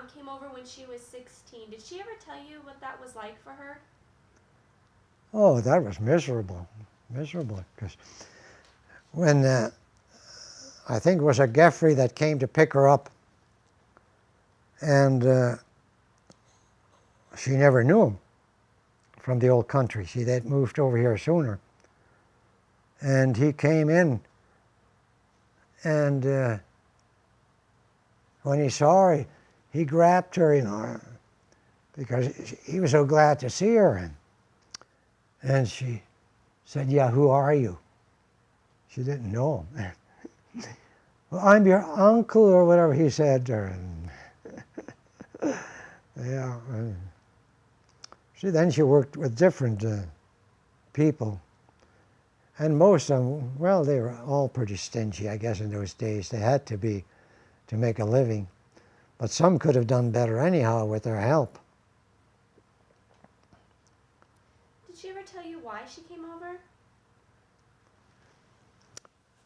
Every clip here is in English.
mom came over when she was 16. Did she ever tell you what that was like for her? Oh, that was miserable, miserable. Because when I think it was a Geoffrey that came to pick her up, and she never knew him from the old country. They'd moved over here sooner. And he came in, and when he saw her, he grabbed her, because he was so glad to see her. And she said, "Yeah, who are you?" She didn't know him. "Well, I'm your uncle," or whatever he said to her. Yeah. Then she worked with different people. And most of them, well, they were all pretty stingy, I guess, in those days. They had to be to make a living. But some could have done better anyhow with their help. Did she ever tell you why she came over?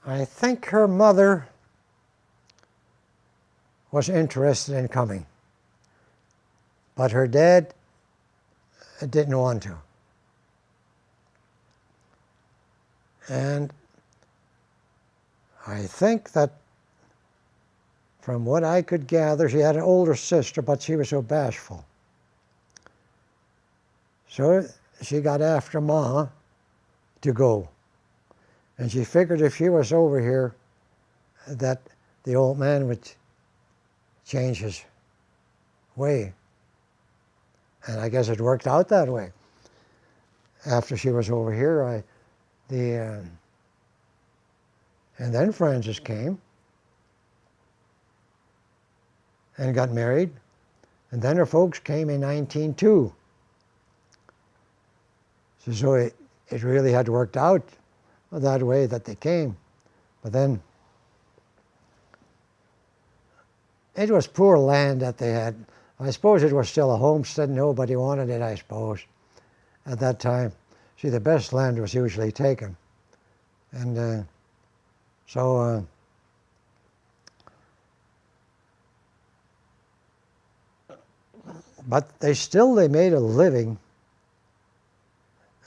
I think her mother was interested in coming, but her dad didn't want to. And I think that from what I could gather, she had an older sister, but she was so bashful. So she got after Ma to go. And she figured if she was over here, that the old man would change his way. And I guess it worked out that way. After she was over here, and then Francis came and got married, and then her folks came in 1902. So it really had worked out that way that they came. But then it was poor land that they had. I suppose it was still a homestead. Nobody wanted it, I suppose, at that time. See, the best land was usually taken. And but they made a living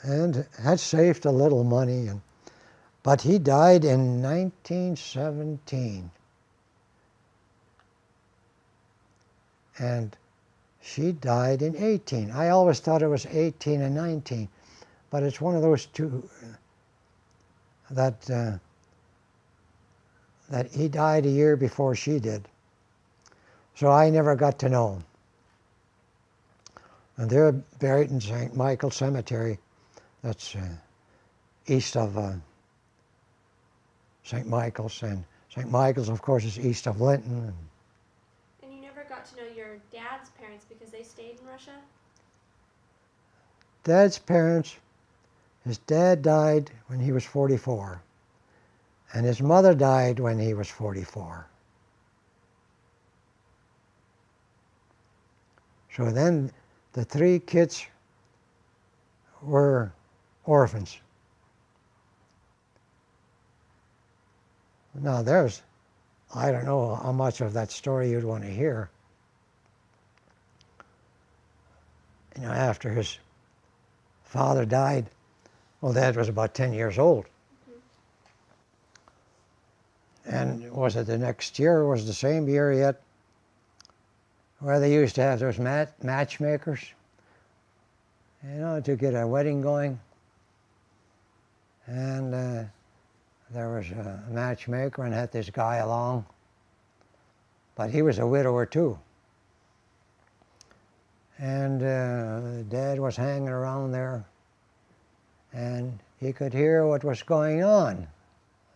and had saved a little money. But he died in 1917. And she died in 18. I always thought it was 18 and 19, but it's one of those two that he died a year before she did. So I never got to know him. And they're buried in St. Michael Cemetery. That's east of St. Michael's. And St. Michael's, of course, is east of Linton. And you never got to know your dad's parents because they stayed in Russia? Dad's parents, his dad died when he was 44. And his mother died when he was 44. So then the three kids were orphans. Now I don't know how much of that story you'd want to hear. After his father died, well, Dad was about 10 years old. And was it the next year, or was it the same year yet, where they used to have those matchmakers, to get a wedding going. And there was a matchmaker and had this guy along, but he was a widower too. And Dad was hanging around there, and he could hear what was going on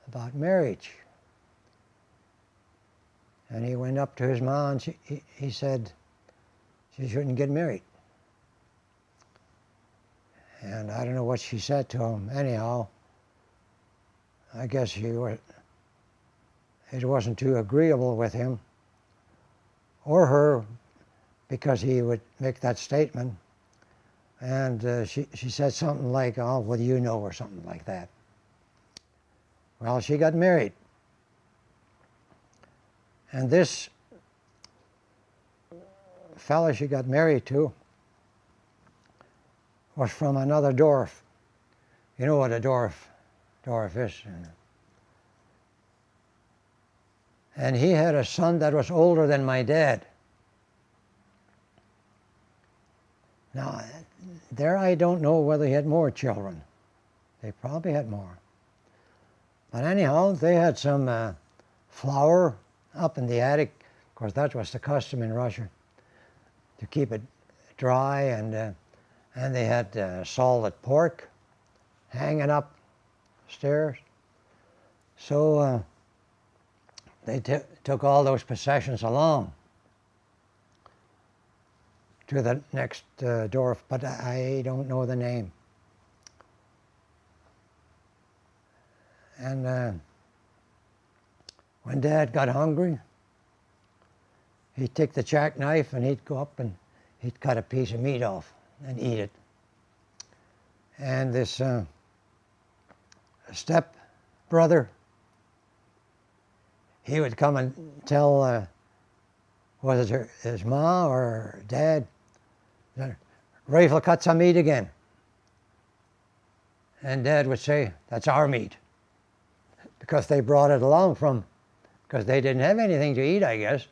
about marriage. And he went up to his mom and he said she shouldn't get married. And I don't know what she said to him. Anyhow, I guess it wasn't too agreeable with him or her, because he would make that statement. And she said something like, "Oh, what do you know?" or something like that. Well, she got married. And this fellow she got married to was from another Dorf. You know what a Dorf is. And he had a son that was older than my dad. Now, there I don't know whether he had more children. They probably had more. But anyhow, they had some flour up in the attic. Of course, that was the custom in Russia, to keep it dry, and they had salted pork hanging upstairs. So they took all those possessions along to the next Dorf, but I don't know the name. And when Dad got hungry, he'd take the jackknife and he'd go up and he'd cut a piece of meat off and eat it. And this step brother, he would come and tell, was it his ma or dad, Rifle cut some meat again. And Dad would say, that's our meat. Because they brought it along because they didn't have anything to eat, I guess.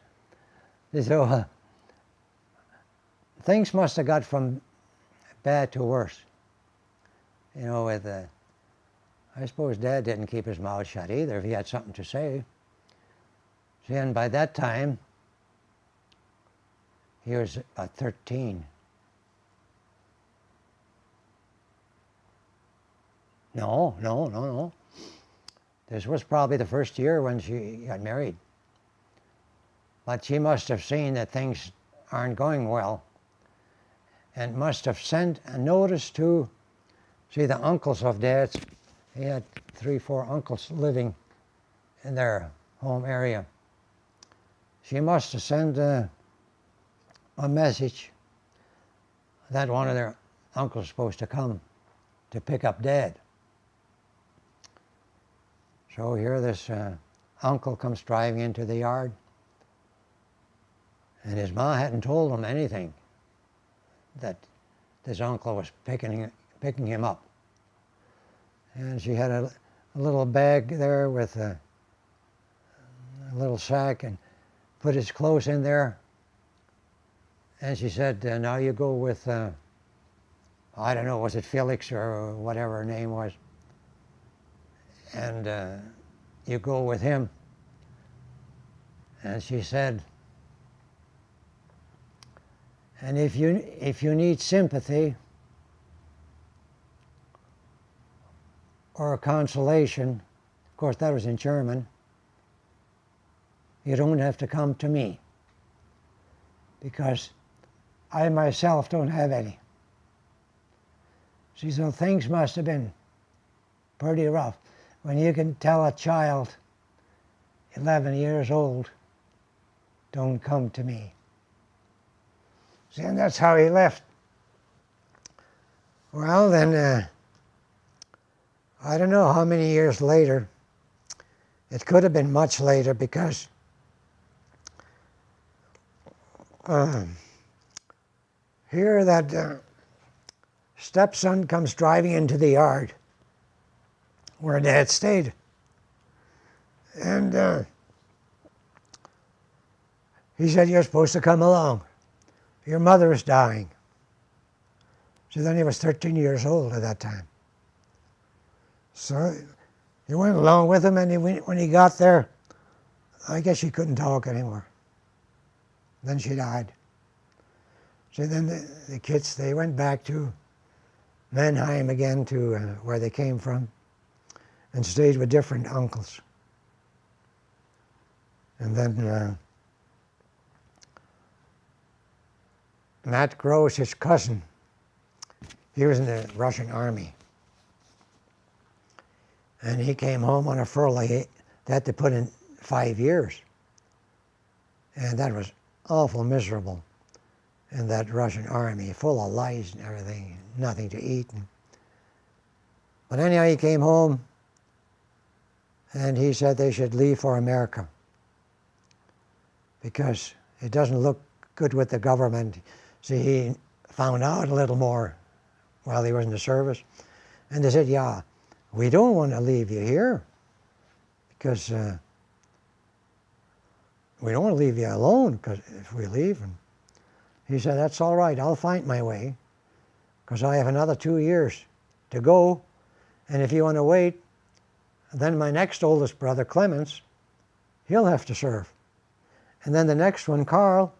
So things must have got from bad to worse. You know, with, I suppose Dad didn't keep his mouth shut either if he had something to say. See, and by that time, he was about 13. No. This was probably the first year when she got married. But she must have seen that things aren't going well and must have sent a notice to, see, the uncles of Dad's. He had 3, 4 uncles living in their home area. She must have sent a message that one of their uncles was supposed to come to pick up Dad. So here this uncle comes driving into the yard, and his ma hadn't told him anything, that this uncle was picking him up. And she had a little bag there with a little sack and put his clothes in there. And she said, now you go with, I don't know, was it Felix or whatever her name was? And you go with him. And she said, and if you need sympathy or a consolation, of course that was in German, you don't have to come to me, because I myself don't have any. See, so things must have been pretty rough. When you can tell a child, 11 years old, don't come to me. See, and that's how he left. Well, then, I don't know how many years later. It could have been much later, because here that stepson comes driving into the yard where Dad stayed. And he said, you're supposed to come along. Your mother is dying. So then he was 13 years old at that time. So he went along with him, and when he got there, I guess she couldn't talk anymore. Then she died. So then the kids, they went back to Mannheim again, to where they came from, and stayed with different uncles. And then Matt Gross, his cousin, he was in the Russian army. And he came home on a furlough. They had to put in 5 years. And that was awful miserable in that Russian army, full of lies and everything, nothing to eat. But anyhow, he came home, and he said they should leave for America, because it doesn't look good with the government. See, he found out a little more while he was in the service. And they said, yeah, we don't want to leave you here because we don't want to leave you alone because if we leave. And he said, that's all right, I'll find my way because I have another 2 years to go. And if you want to wait, then my next oldest brother, Clemens, he'll have to serve. And then the next one, Carl,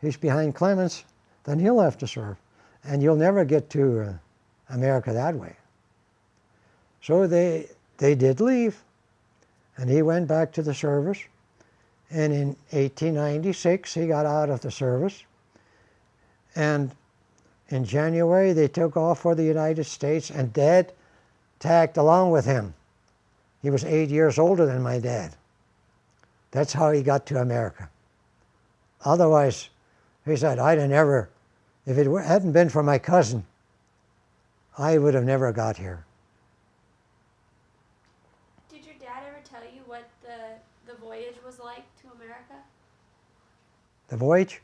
he's behind Clemens, then he'll have to serve. And you'll never get to America that way. So they did leave, and he went back to the service. And in 1896, he got out of the service. And in January, they took off for the United States, and Dad tagged along with him. He was 8 years older than my dad. That's how he got to America. Otherwise, he said, I'd have never, if it hadn't been for my cousin, I would have never got here. Did your dad ever tell you what the voyage was like to America? The voyage?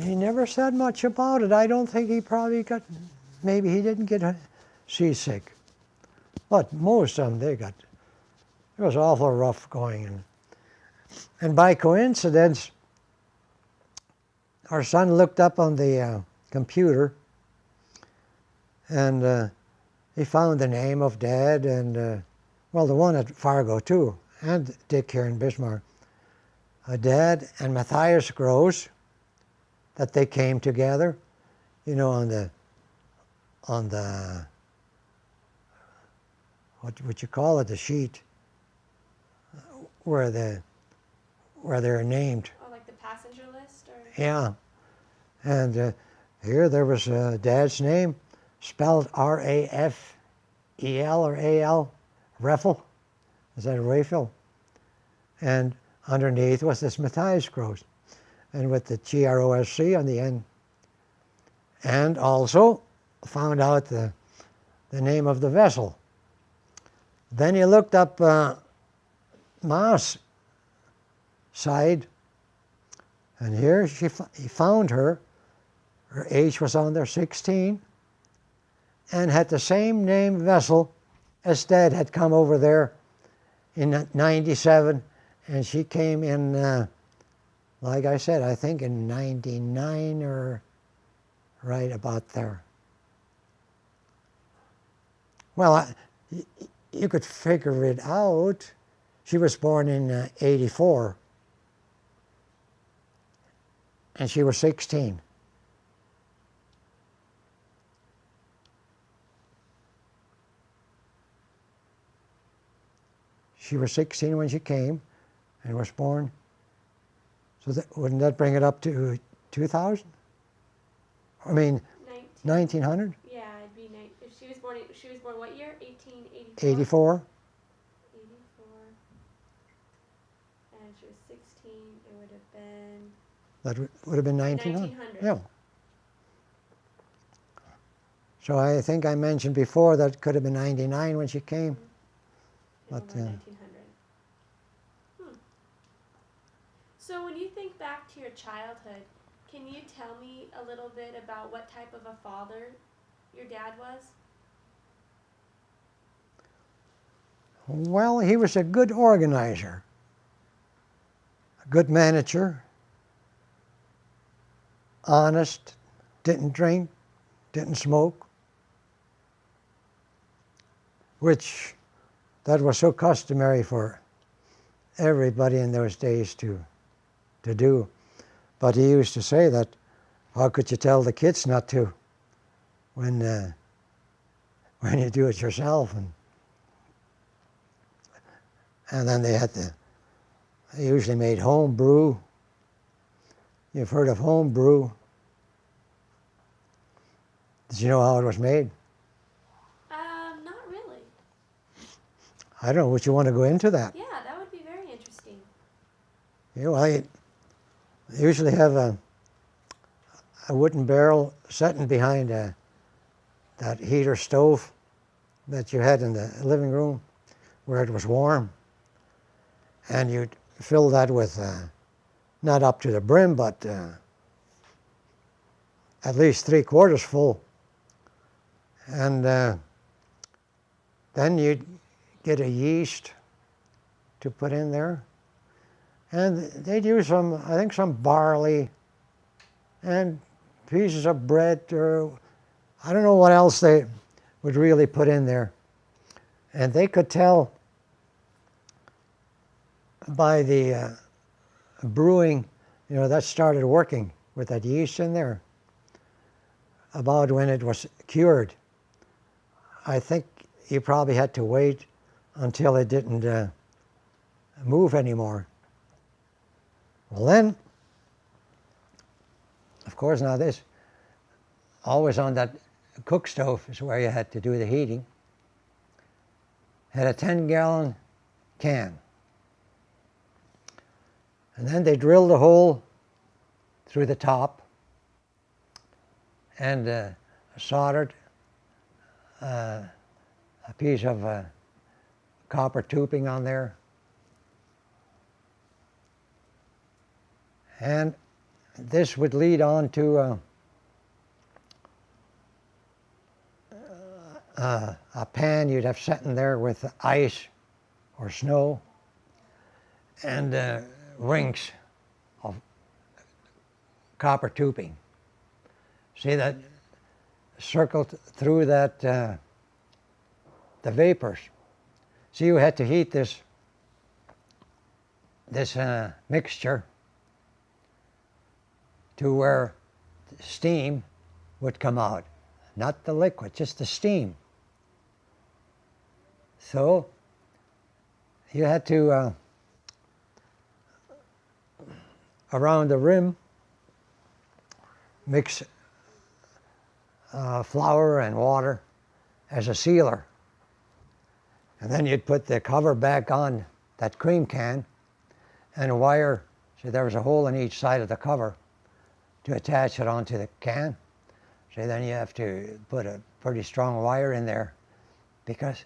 He never said much about it. I don't think he probably got, maybe he didn't get seasick. But most of them, it was awful rough going. And by coincidence, our son looked up on the computer and he found the name of Dad and, well, the one at Fargo too, and Dick here in Bismarck. Dad and Mathias Gross, that they came together, you know, on the what would you call it, the sheet where they're named. Oh, like the passenger list, or? Yeah, and here there was Dad's name, spelled R-A-F-E-L or A-L, Raffel. Is that Raphael? And underneath was this Mathias Gross, and with the G-R-O-S-C on the end. And also found out the name of the vessel. Then he looked up Ma's side, and here he found her. Her age was on there, 16, and had the same name vessel as Dad had come over there in 97, and she came in, like I said, I think in 99 or right about there. Well, you could figure it out. She was born in 84, and she was 16. She was 16 when she came and was born. So wouldn't that bring it up to 2000? I mean, 1900? Yeah, it'd be if she was born what year? 1884? 84. 84. And she was 16, it would have been... That would have been 1900. 1900. Yeah. So I think I mentioned before that could have been 99 when she came. But, 1900. So when you think back to your childhood, can you tell me a little bit about what type of a father your dad was? Well, he was a good organizer, a good manager, honest, didn't drink, didn't smoke, which that was so customary for everybody in those days to do. But he used to say that, how could you tell the kids not to when you do it yourself? And then they usually made home brew. You've heard of home brew. Did you know how it was made? Not really. I don't know. Would you want to go into that? Yeah, that would be very interesting. Yeah, well, you usually have a wooden barrel sitting behind that heater stove that you had in the living room where it was warm. And you'd fill that with not up to the brim, but at least 3/4 full. And then you'd get a yeast to put in there. And they'd use I think some barley and pieces of bread, or I don't know what else they would really put in there. And they could tell by the brewing, that started working with that yeast in there, about when it was cured. I think you probably had to wait until it didn't move anymore. Well then, of course, now this, always on that cook stove is where you had to do the heating. Had a 10-gallon can. And then they drilled a hole through the top and soldered a piece of copper tubing on there. And this would lead on to a pan you'd have set in there with ice or snow and rings of copper tubing. See that circled through that the vapors. So you had to heat this mixture to where steam would come out, not the liquid, just the steam. So you had to, around the rim, mix flour and water as a sealer. And then you'd put the cover back on that cream can and wire, so there was a hole in each side of the cover to attach it onto the can. So then you have to put a pretty strong wire in there, because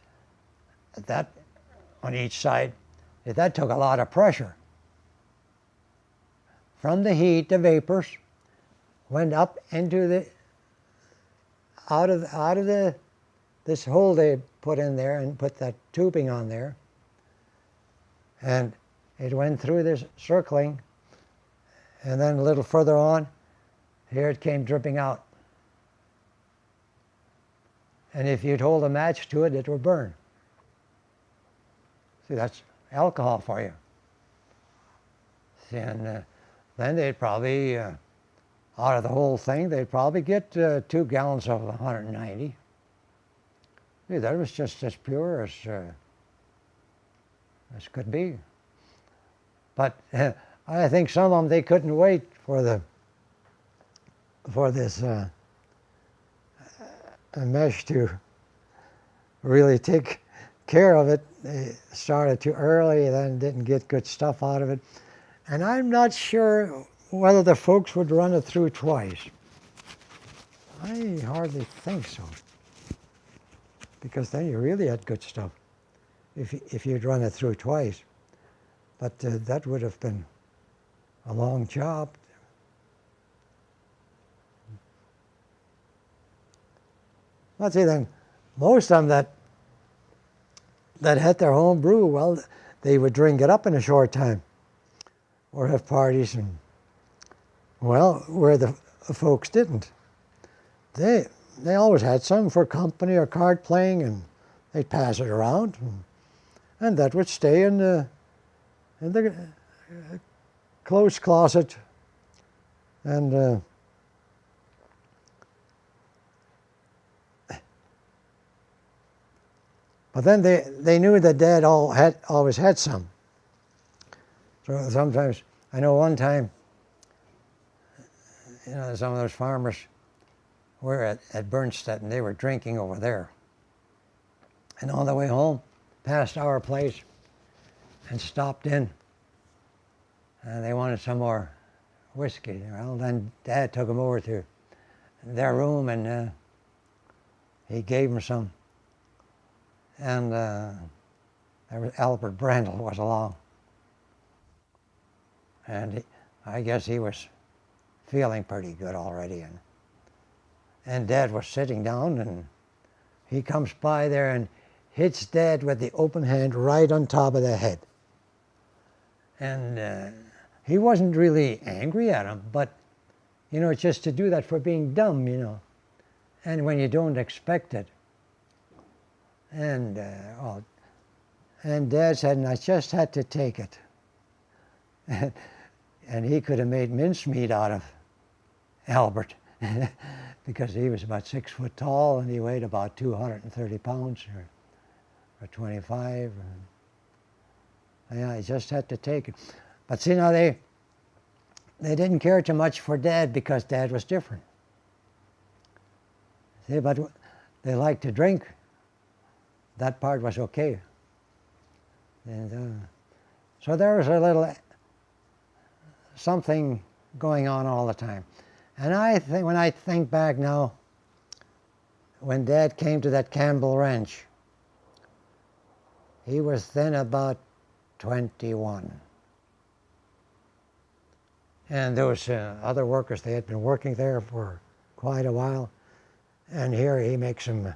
that on each side, that took a lot of pressure. From the heat, the vapors went up into out of this hole they put in there and put that tubing on there. And it went through this circling, and then a little further on, here it came dripping out. And if you'd hold a match to it, it would burn. See, that's alcohol for you. See, and then they'd probably, out of the whole thing, they'd probably get 2 gallons of 190. See, that was just as pure as could be. But I think some of them, they couldn't wait for this mesh to really take care of it. They started too early, then didn't get good stuff out of it. And I'm not sure whether the folks would run it through twice. I hardly think so, because then you really had good stuff if you'd run it through twice. But that would have been a long job. Let's see then, most of them that had their home brew, well, they would drink it up in a short time or have parties, and well, where the folks didn't. They always had some for company or card playing, and they'd pass it around, and that would stay in the closed closet. And but then they knew that Dad always had some. So sometimes, I know one time, some of those farmers were at Bernstedt, and they were drinking over there. And on the way home, passed our place and stopped in. And they wanted some more whiskey. Well, then Dad took them over to their room, and he gave them some. And there was Albert Brandl was along. And I guess he was feeling pretty good already. And Dad was sitting down, and he comes by there and hits Dad with the open hand right on top of the head. And he wasn't really angry at him, but, you know, just to do that for being dumb, you know, and when you don't expect it. And Dad said, and I just had to take it. And he could have made mincemeat out of Albert because he was about 6 foot tall and he weighed about 230 pounds or 25. And yeah, he just had to take it. But see, now they didn't care too much for Dad because Dad was different. See, but they liked to drink. That part was okay. And so there was a little something going on all the time. And I think, when I think back now, when Dad came to that Campbell Ranch, he was then about 21. And those other workers, they had been working there for quite a while. And here he makes them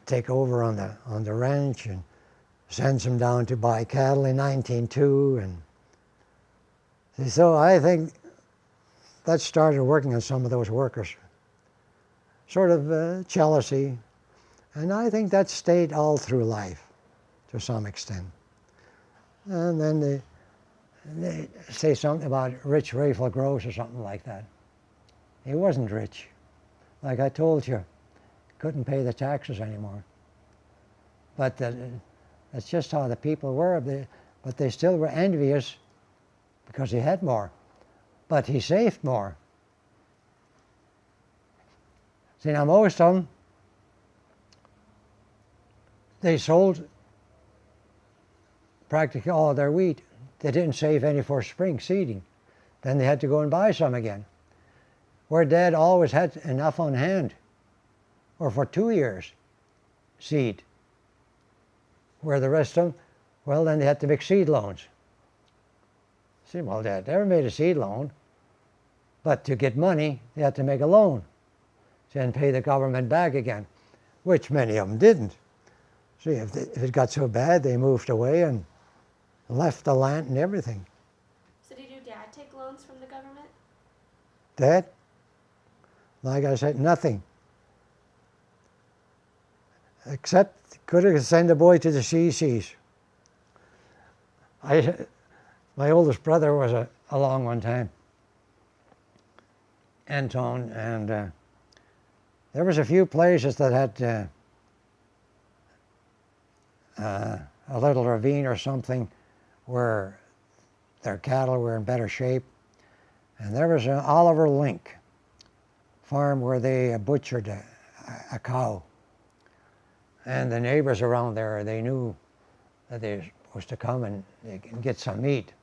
take over on the ranch and sends them down to buy cattle in 1902. And so I think that started working on some of those workers. Sort of jealousy. And I think that stayed all through life to some extent. And then they say something about rich Rayful Gross or something like that. He wasn't rich. Like I told you, couldn't pay the taxes anymore. But that's just how the people were. But they still were envious because he had more. But he saved more. See, now most of them, they sold practically all of their wheat. They didn't save any for spring seeding. Then they had to go and buy some again. Where Dad always had enough on hand, or for 2 years, seed. Where the rest of them, well, then they had to make seed loans. See, well, Dad never made a seed loan, but to get money, they had to make a loan, and pay the government back again, which many of them didn't. See, if it got so bad, they moved away and left the land and everything. So did your dad take loans from the government? Dad, like I said, nothing. Except could have sent a boy to the CCs. My oldest brother was along one time, Anton, and there was a few places that had a little ravine or something where their cattle were in better shape. And there was an Oliver Link farm where they butchered a cow. And the neighbors around there, they knew that they were supposed to come and get some meat.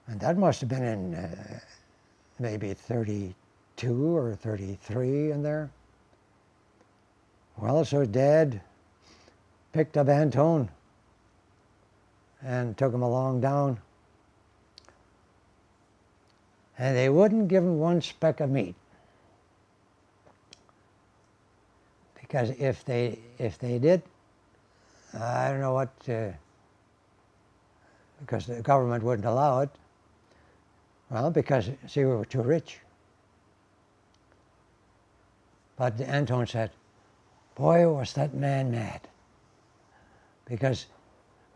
And that must have been in maybe 32 or 33 in there. Well, so Dad picked up Anton and took him along down. And they wouldn't give him one speck of meat. Because if they did, I don't know what, because the government wouldn't allow it. Well, because, see, we were too rich. But Anton said, boy, was that man mad. Because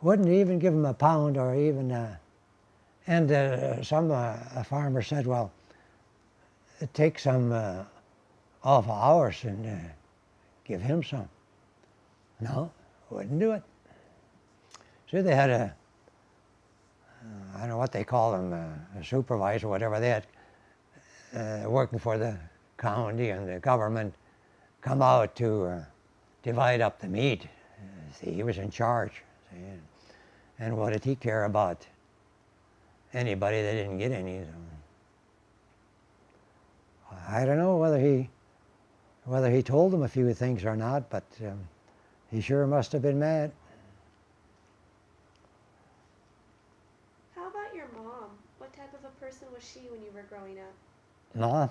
wouldn't even give him a pound or even, and some a farmer said, well, take some off ours and give him some. No, wouldn't do it. So they had I don't know what they call them, a supervisor or whatever. They had working for the county and the government come out to divide up the meat. See, he was in charge. See, and what did he care about anybody that didn't get any? So, I don't know whether he told them a few things or not, but he sure must have been mad. about your mom? What type of a person was she when you were growing up? No.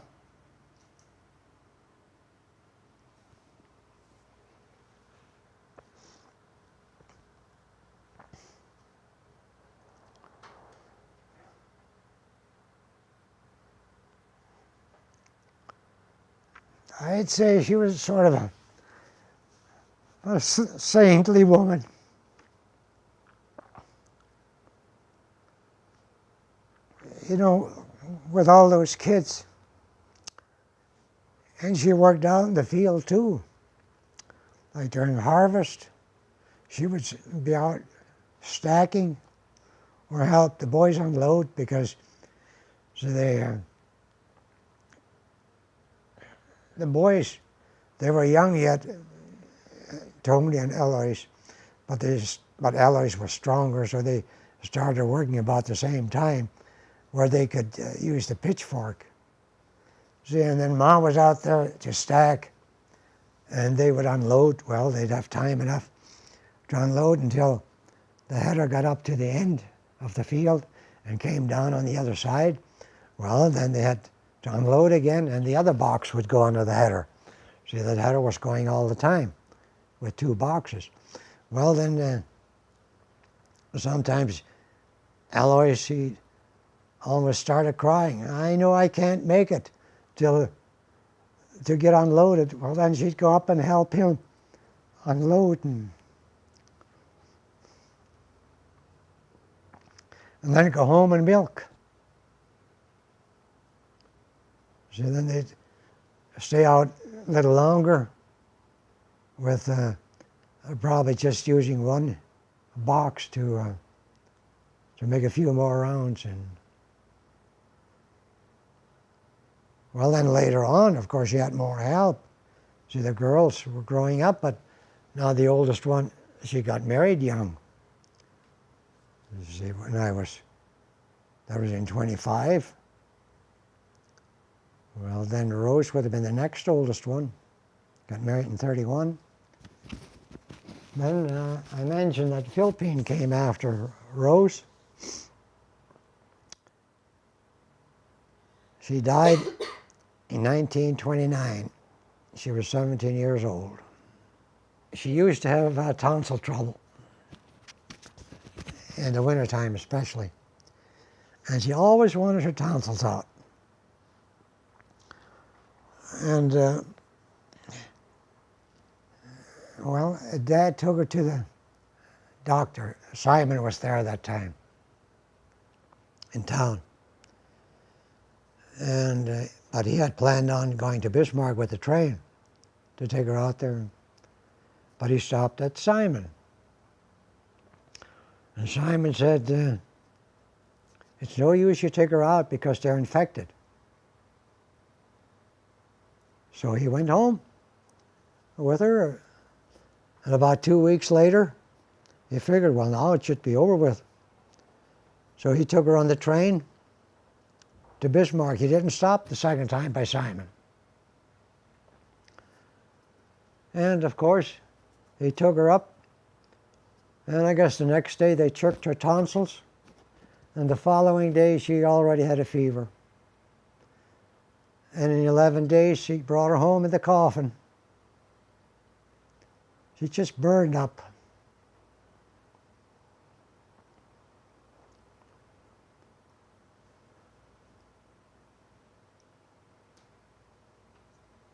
I'd say she was sort of a saintly woman. You know, with all those kids. And she worked out in the field too. Like during harvest, she would be out stacking or help the boys unload because the boys, they were young yet, Tony and Eloise, but Eloise was stronger, so they started working about the same time where they could use the pitchfork. See, and then Mom was out there to stack, and they would unload. Well, they'd have time enough to unload until the header got up to the end of the field and came down on the other side. Well, then they had to unload again, and the other box would go under the header. See, the header was going all the time with two boxes. Well, then sometimes Eloise, she almost started crying. I know I can't make it to get unloaded. Well, then she'd go up and help him unload and then go home and milk. So then they'd stay out a little longer with probably just using one box to make a few more rounds. And well, then later on, of course, she had more help. See, the girls were growing up, but now the oldest one, she got married young. See, when that was in 25. Well, then Rose would have been the next oldest one. Got married in 31. Then I mentioned that Philippine came after Rose. She died in 1929. She was 17 years old. She used to have tonsil trouble, in the wintertime especially. And she always wanted her tonsils out. And, well, Dad took her to the doctor. Simon was there that time in town. And, but he had planned on going to Bismarck with the train to take her out there. But he stopped at Simon. And Simon said, it's no use you take her out because they're infected. So he went home with her, and about 2 weeks later, he figured, well, now it should be over with. So he took her on the train to Bismarck. He didn't stop the second time by Simon. And of course, he took her up, and I guess the next day they checked her tonsils, and the following day she already had a fever. And in 11 days, she brought her home in the coffin. She just burned up.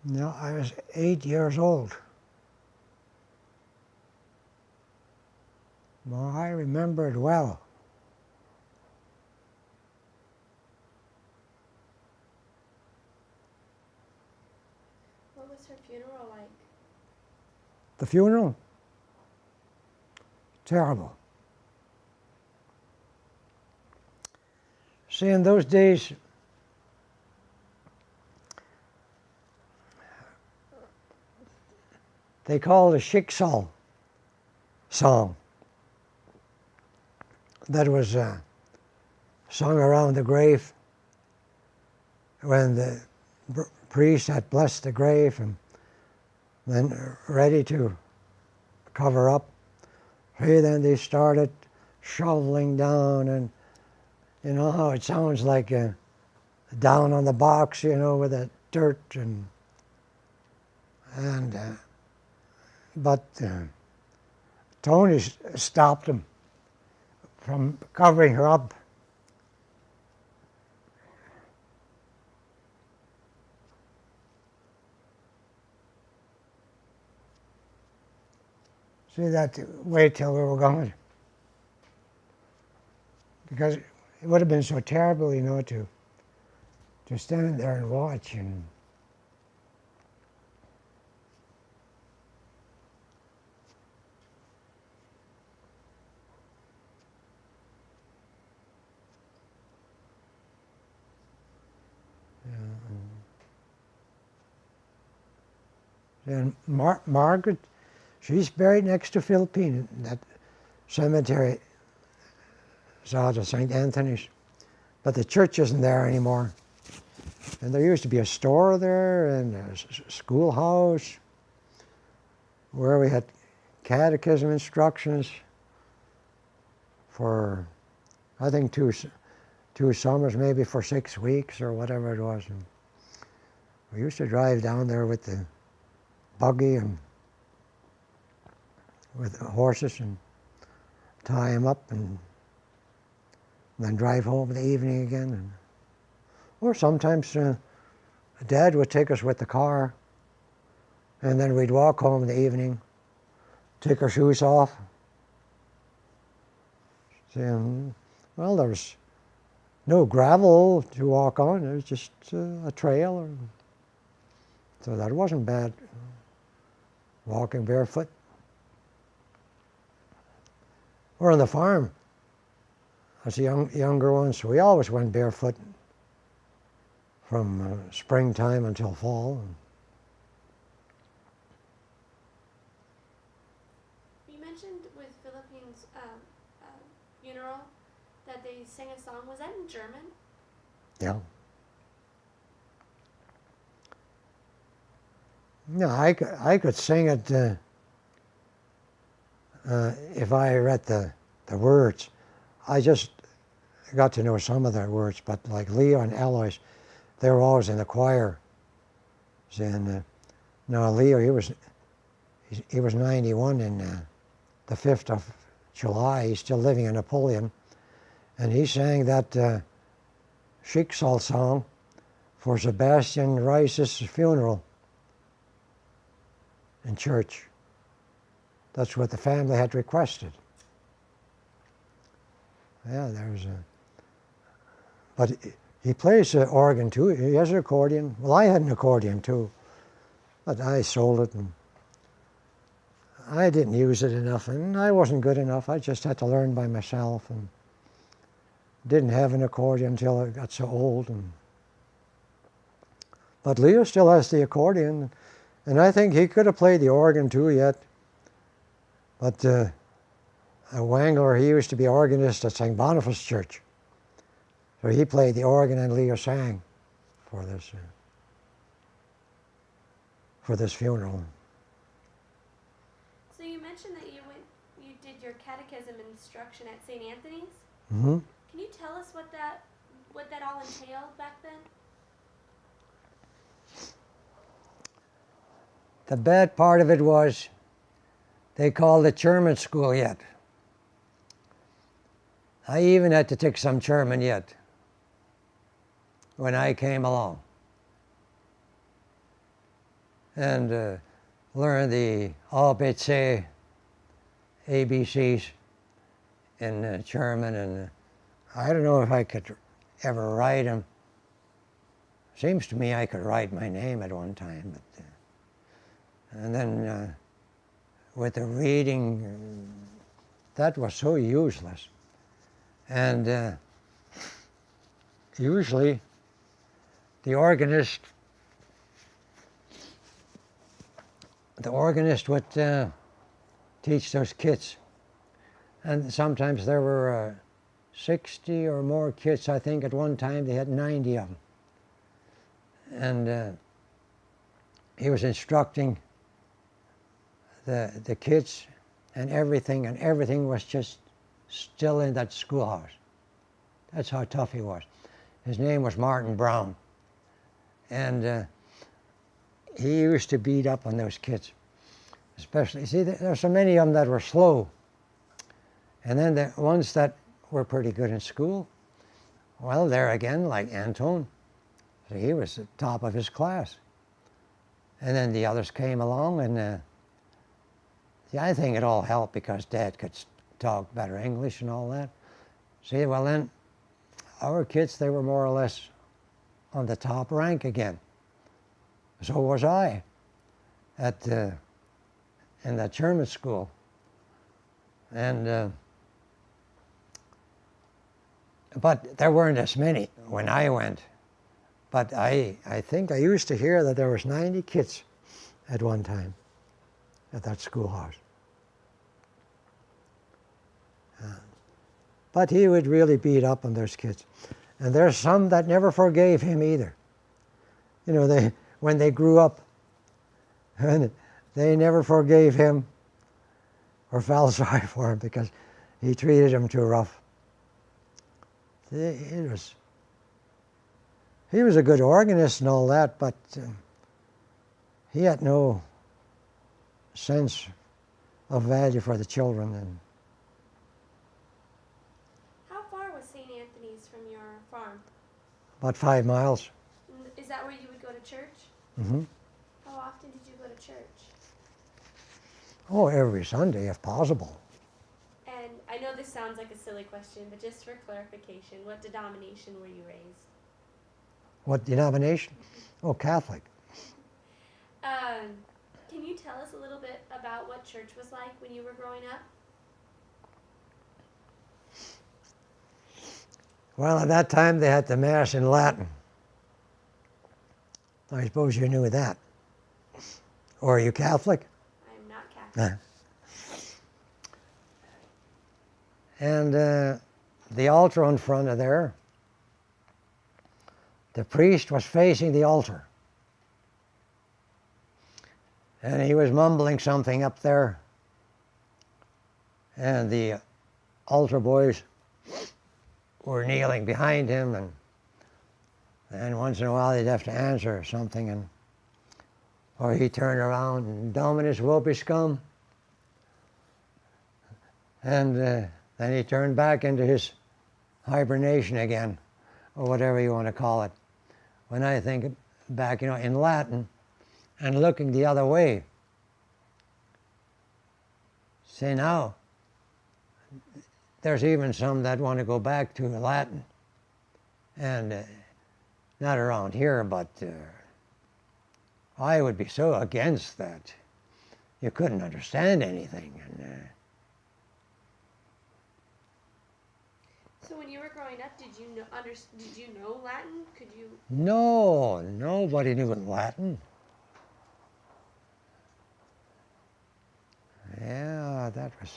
No, I was 8 years old. Well, I remember it well. What was her funeral like? The funeral? Terrible. See, in those days, they called a Schicksal song that was sung around the grave when the priest had blessed the grave and then ready to cover up. Hey, then they started shoveling down and You know how it sounds like down on the box, you know, with the dirt and but Tony stopped him from covering her up. See that? Wait till we were gone, because it would have been so terrible, you know, to stand there and watch and. And Margaret, she's buried next to Philippine in that cemetery south of St. Anthony's. But the church isn't there anymore. And there used to be a store there and a schoolhouse where we had catechism instructions for, I think, two summers, maybe for 6 weeks or whatever it was. And we used to drive down there with the buggy and with the horses and tie them up and then drive home in the evening again. And, or sometimes Dad would take us with the car, and then we'd walk home in the evening, take our shoes off. And, well, there was no gravel to walk on. It was just a trail. So that wasn't bad, walking barefoot. Or on the farm, as a younger ones, we always went barefoot from springtime until fall. You mentioned with Philippines' funeral that they sang a song. Was that in German? Yeah. No, I could sing it if I read the words. I just got to know some of the words, but like Leo and Eloise, they were always in the choir. And now Leo, he was 91 in the 5th of July. He's still living in Napoleon, and he sang that Schicksal song for Sebastian Rice's funeral in church. That's what the family had requested. Yeah, there's a. But he plays the organ too. He has an accordion. Well, I had an accordion too, but I sold it and I didn't use it enough, and I wasn't good enough. I just had to learn by myself, and didn't have an accordion until I got so old. But Leo still has the accordion, and I think he could have played the organ too yet. But Wangler, he used to be organist at St. Boniface Church. So he played the organ and Leo sang for this funeral. So you mentioned that you did your catechism instruction at St. Anthony's. Mm-hmm. Can you tell us what that all entailed back then? The bad part of it was they called it German school yet. I even had to take some German yet when I came along and learn the ABC, ABCs in German, and I don't know if I could ever write them. Seems to me I could write my name at one time, but and then with the reading, that was so useless. And usually the organist would teach those kids. And sometimes there were 60 or more kids. I think at one time they had 90 of them. And he was instructing the kids and everything was just still in that schoolhouse. That's how tough he was. His name was Martin Brown. And he used to beat up on those kids. Especially, see, there's so many of them that were slow. And then the ones that were pretty good in school, well, there again, like Anton, so he was the top of his class. And then the others came along, and I think it all helped because Dad could talk better English and all that. See, well then, our kids, they were more or less on the top rank again. So was I in that German school. And but there weren't as many when I went. But I think I used to hear that there was 90 kids at one time at that schoolhouse. But he would really beat up on those kids. And there's some that never forgave him either. You know, when they grew up, and they never forgave him or felt sorry for him because he treated them too rough. He was a good organist and all that, but he had no sense of value for the children. And How far was St. Anthony's from your farm? about 5 miles. Is that where you would go to church? Mm-hmm. How often did you go to church? Oh, every Sunday if possible. And I know this sounds like a silly question, but just for clarification, what denomination were you raised? What denomination? Oh, Catholic. Can you tell us a little bit about what church was like when you were growing up? Well, at that time they had the Mass in Latin. I suppose you knew that. Or are you Catholic? I'm not Catholic. And the altar in front of there, the priest was facing the altar. And he was mumbling something up there. And the altar boys were kneeling behind him, and once in a while they'd have to answer something, or he'd turn around and Dominus vobiscum, and then he turned back into his hibernation again, or whatever you want to call it. When I think back, you know, in Latin, and looking the other way. See, now, there's even some that want to go back to Latin, and not around here, but I would be so against that. You couldn't understand anything. And So when you were growing up, did you know Latin? Could you? no, nobody knew Latin. Yeah, that was.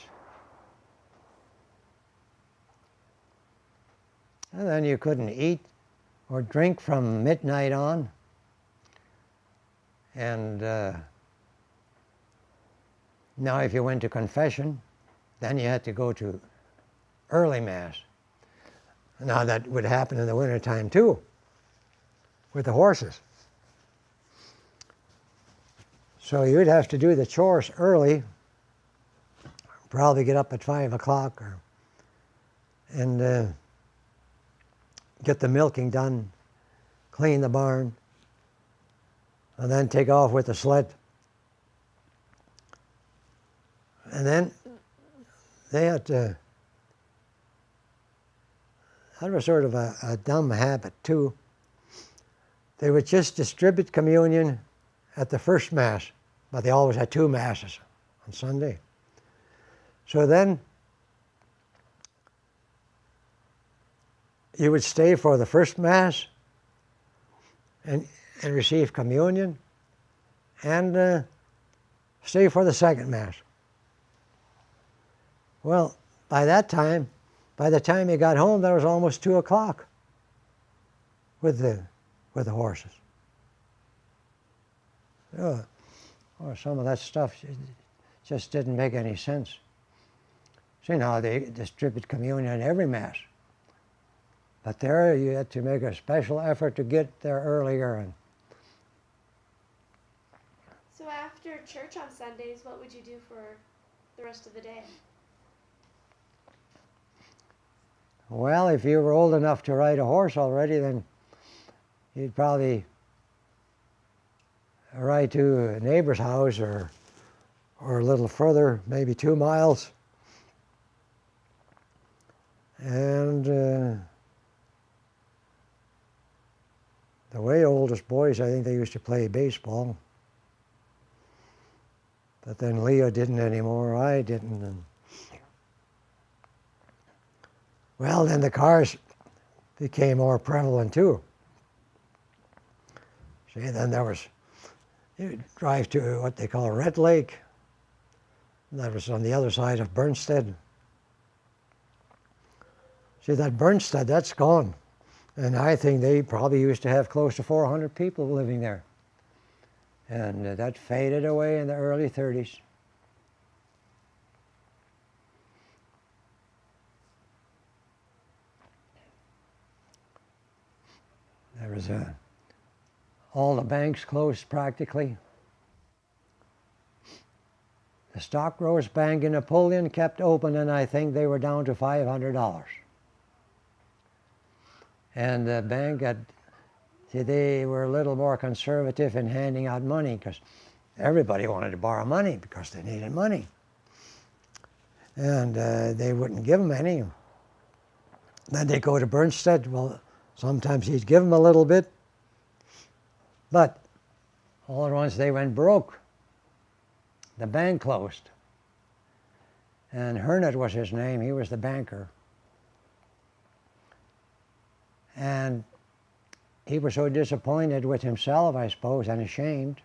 And then you couldn't eat or drink from midnight on. And now if you went to confession, then you had to go to early Mass. Now that would happen in the wintertime too, with the horses. So you'd have to do the chores early, probably get up at 5 o'clock and get the milking done, clean the barn, and then take off with the sled. And then they had to, that was sort of a dumb habit too. They would just distribute communion at the first Mass, but they always had 2 Masses on Sunday. So then you would stay for the first Mass and receive communion, and stay for the second Mass. Well, by the time you got home, there was almost 2 o'clock with the horses. Or some of that stuff just didn't make any sense. See, now they distribute communion at every Mass. But there you had to make a special effort to get there earlier. And So after church on Sundays, what would you do for the rest of the day? well, if you were old enough to ride a horse already, then you'd probably ride to a neighbor's house or a little further, maybe 2 miles. And the way oldest boys, I think they used to play baseball. But then Leo didn't anymore, I didn't. And well, then the cars became more prevalent too. See, then there was, you'd drive to what they call Red Lake. That was on the other side of Bernstead. See, that Bernstead, that's gone. And I think they probably used to have close to 400 people living there. And that faded away in the early 30s. There was all the banks closed practically. The Stockbroker's Bank in Napoleon kept open, and I think they were down to $500. And the bank see, they were a little more conservative in handing out money because everybody wanted to borrow money because they needed money. And they wouldn't give them any. Then they go to Bernstead. Well, sometimes he'd give them a little bit. But all at once they went broke. The bank closed. And Hernot was his name. He was the banker. And he was so disappointed with himself, I suppose, and ashamed.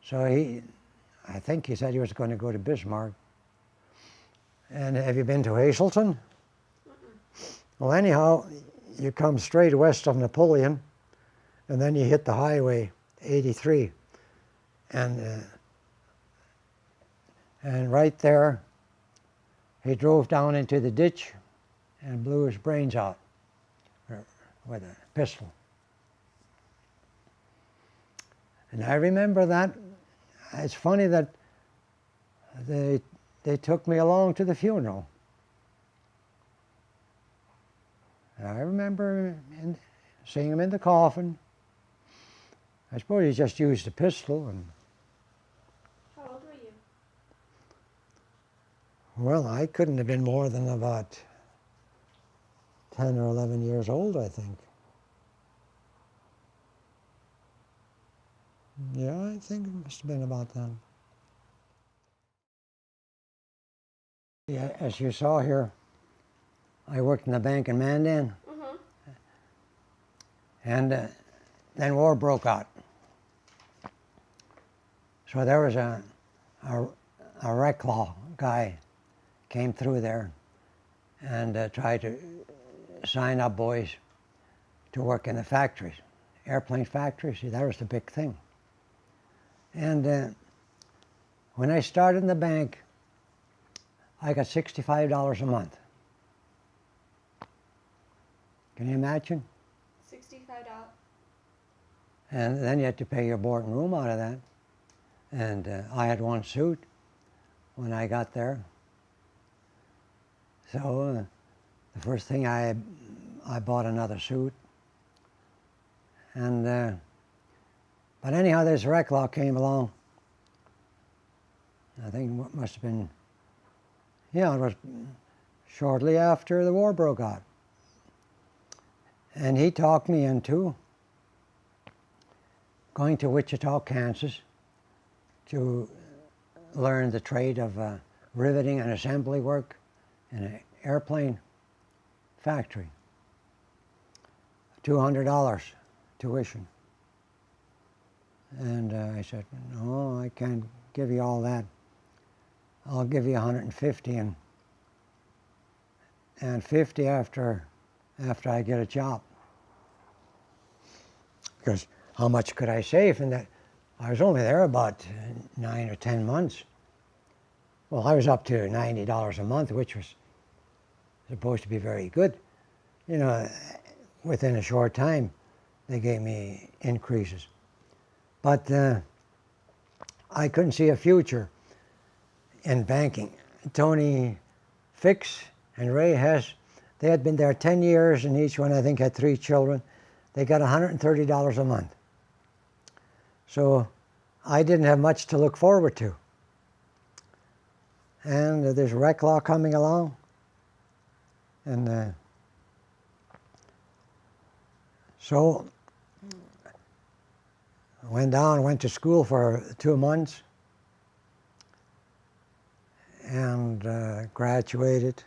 So I think he said he was going to go to Bismarck. And have you been to Hazelton? Well, anyhow, you come straight west of Napoleon, and then you hit the highway 83. And right there, he drove down into the ditch and blew his brains out with a pistol. And I remember that. It's funny that they took me along to the funeral. And I remember seeing him in the coffin. I suppose he just used a pistol. And How old were you? well, I couldn't have been more than about 10 or 11 years old, I think. Yeah, I think it must have been about that. Yeah, as you saw here, I worked in the bank in Mandan. Mm-hmm. And then war broke out. So there was a rec law guy came through there and tried to sign up boys to work in the factories, airplane factories. See, that was the big thing. And when I started in the bank, I got $65 a month. Can you imagine? $65. And then you had to pay your board and room out of that. And I had one suit when I got there. So the first thing I bought another suit. And but anyhow, this rec law came along. I think it must have been, yeah, it was shortly after the war broke out. And he talked me into going to Wichita, Kansas to learn the trade of riveting and assembly work in an airplane factory. $200 tuition. And I said, no, I can't give you all that. I'll give you 150 and 50 after I get a job. Because how much could I save in that? I was only there about 9 or 10 months. Well, I was up to $90 a month, which was supposed to be very good. You know, within a short time, they gave me increases. But I couldn't see a future in banking. Tony Fix and Ray Hess, they had been there 10 years, and each one, I think, had 3 children. They got $130 a month. So I didn't have much to look forward to. And there's rec law coming along. And so I went to school for 2 months, and graduated,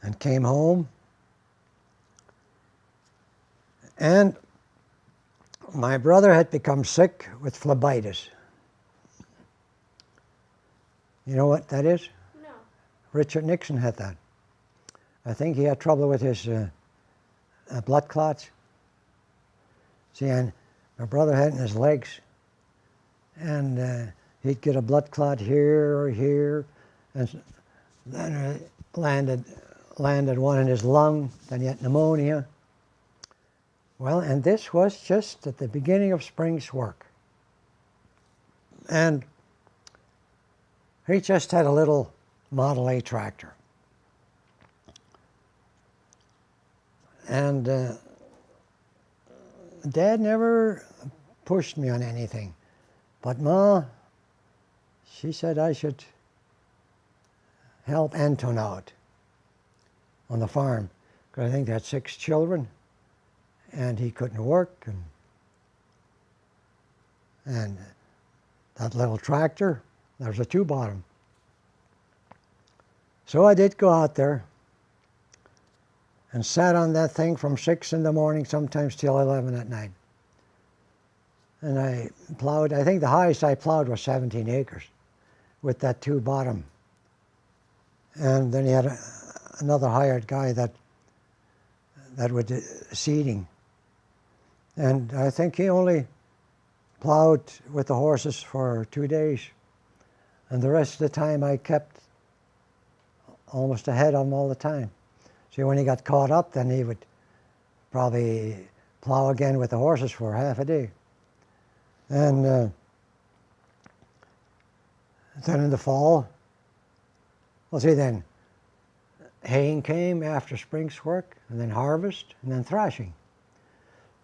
and came home. And my brother had become sick with phlebitis. You know what that is? No. Richard Nixon had that. I think he had trouble with his blood clots. See, and my brother had it in his legs, and he'd get a blood clot here or here, and then it landed one in his lung, then he had pneumonia. Well, and this was just at the beginning of spring's work. And he just had a little Model A tractor. And Dad never pushed me on anything. But Ma, she said I should help Anton out on the farm, because I think they had 6 children, and he couldn't work, and that little tractor, there's a 2-bottom. So I did go out there and sat on that thing from 6 in the morning, sometimes till 11 at night. And I plowed, I think the highest I plowed was 17 acres with that 2-bottom. And then he had another hired guy that would do seeding. And I think he only plowed with the horses for 2 days. And the rest of the time I kept almost ahead of him all the time. See, when he got caught up, then he would probably plow again with the horses for half a day. And then in the fall, well, see, then haying came after spring's work, and then harvest, and then thrashing.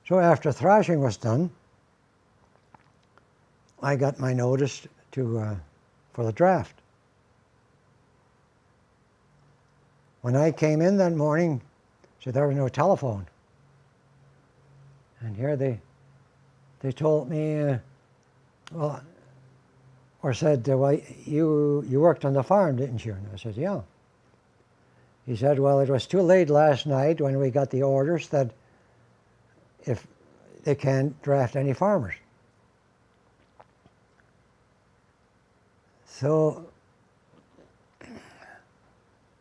So after thrashing was done, I got my notice for the draft. When I came in that morning, see, there was no telephone. And here they told me, well, or said, well, you worked on the farm, didn't you? And I said, yeah. He said, well, it was too late last night when we got the orders that if they can't draft any farmers. So,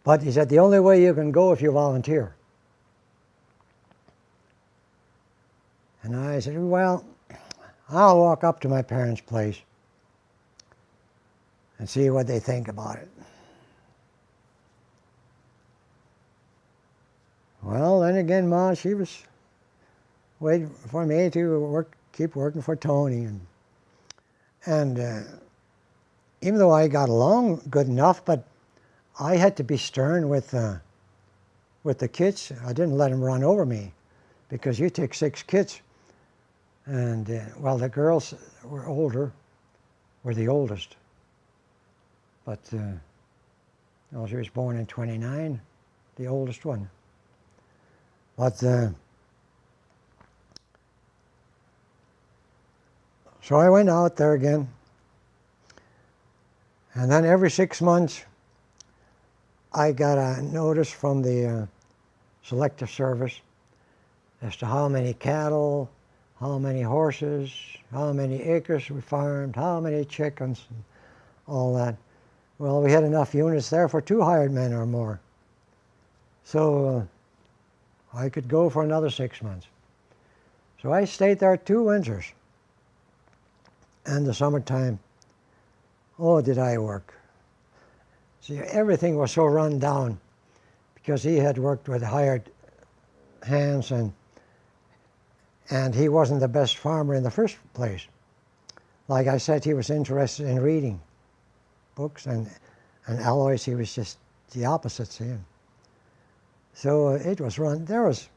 but he said, the only way you can go if you volunteer. And I said, well, I'll walk up to my parents' place and see what they think about it. Well, then again, Ma, she was waiting for me to keep working for Tony. And even though I got along good enough, but I had to be stern with the kids. I didn't let them run over me, because you take 6 kids. And well, the girls were older, were the oldest. But well, she was born in 29, the oldest one. But so I went out there again. And then every 6 months, I got a notice from the Selective Service as to how many cattle, how many horses, how many acres we farmed, how many chickens, and all that. Well, we had enough units there for 2 hired men or more. So I could go for another 6 months. So I stayed there 2 winters. And the summertime, oh, did I work. See, everything was so run down because he had worked with hired hands, and he wasn't the best farmer in the first place. Like I said, he was interested in reading books, and Alois, he was just the opposite, see. So it was run, there was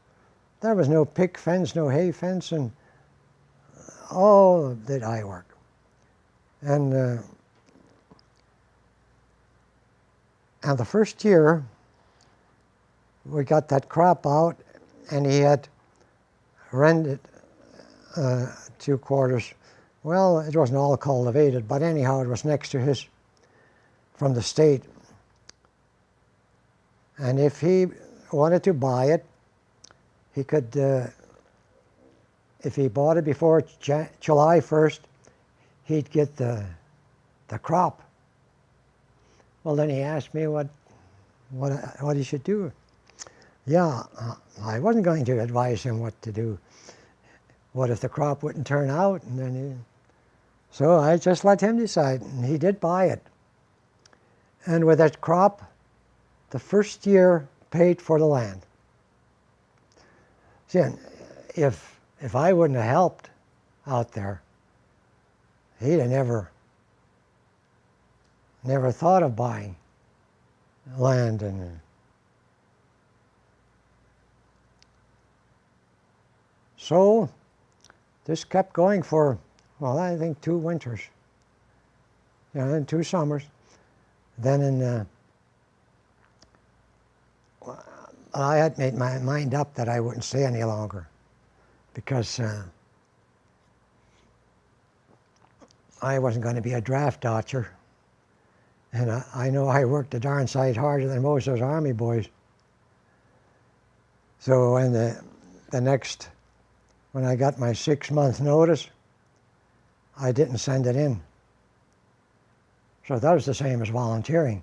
no pick fence, no hay fence, and all did I work. And the first year, we got that crop out, and he had rented 2 quarters. Well, it wasn't all cultivated, but anyhow, it was next to his from the state. And if he wanted to buy it, he could, if he bought it before July 1st, he'd get the crop. Well, then he asked me what he should do. Yeah, I wasn't going to advise him what to do. What if the crop wouldn't turn out? And then so I just let him decide, and he did buy it. And with that crop, the first year paid for the land. See, if I wouldn't have helped out there, he'd have never thought of buying land. And so this kept going for, well, I think 2 winters, and 2 summers. Then I had made my mind up that I wouldn't stay any longer, because I wasn't going to be a draft dodger. And I know I worked a darn sight harder than most of those Army boys. So when when I got my 6-month notice, I didn't send it in. So that was the same as volunteering,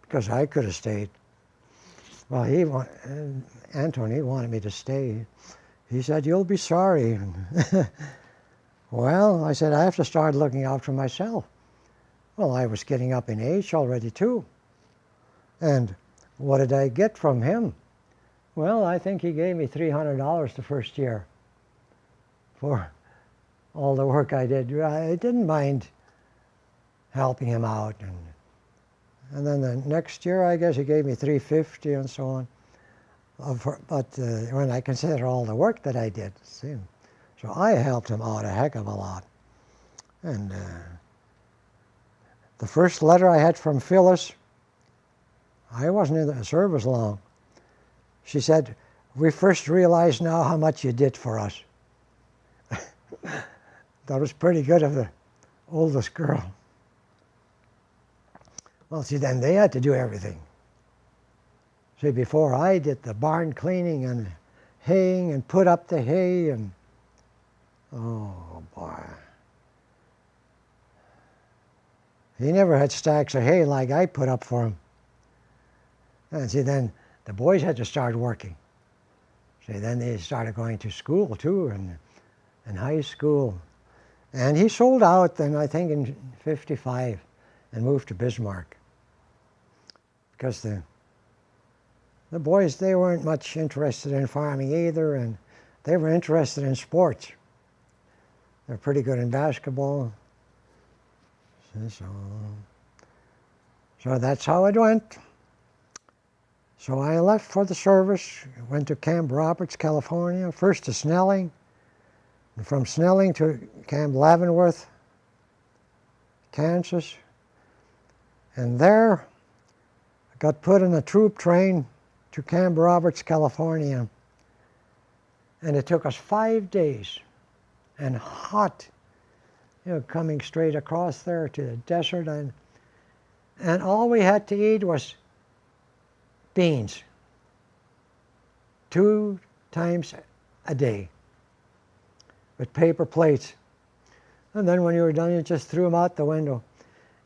because I could have stayed. Well, Anthony wanted me to stay. He said, "You'll be sorry." Well, I said, I have to start looking out for myself. Well, I was getting up in age already, too. And what did I get from him? Well, I think he gave me $300 the first year for all the work I did. I didn't mind helping him out. And then the next year, I guess he gave me $350 and so on. But when I consider all the work that I did, see, so I helped him out a heck of a lot. And the first letter I had from Phyllis, I wasn't in the service long. She said, "We first realized now how much you did for us." That was pretty good of the oldest girl. Well, see, then they had to do everything. See, before I did the barn cleaning and haying and put up the hay, and oh boy. He never had stacks of hay like I put up for him. And see, then the boys had to start working. See, then they started going to school too, and high school. And he sold out then, I think, in '55 and moved to Bismarck. Because the boys, they weren't much interested in farming either, and they were interested in sports. They're pretty good in basketball. So that's how it went. So I left for the service, went to Camp Roberts, California, first to Snelling, and from Snelling to Camp Leavenworth, Kansas. And there I got put in a troop train to Camp Roberts, California. And it took us 5 days, and hot, coming straight across there to the desert, and all we had to eat was beans 2 times a day with paper plates. And then when you were done, you just threw them out the window.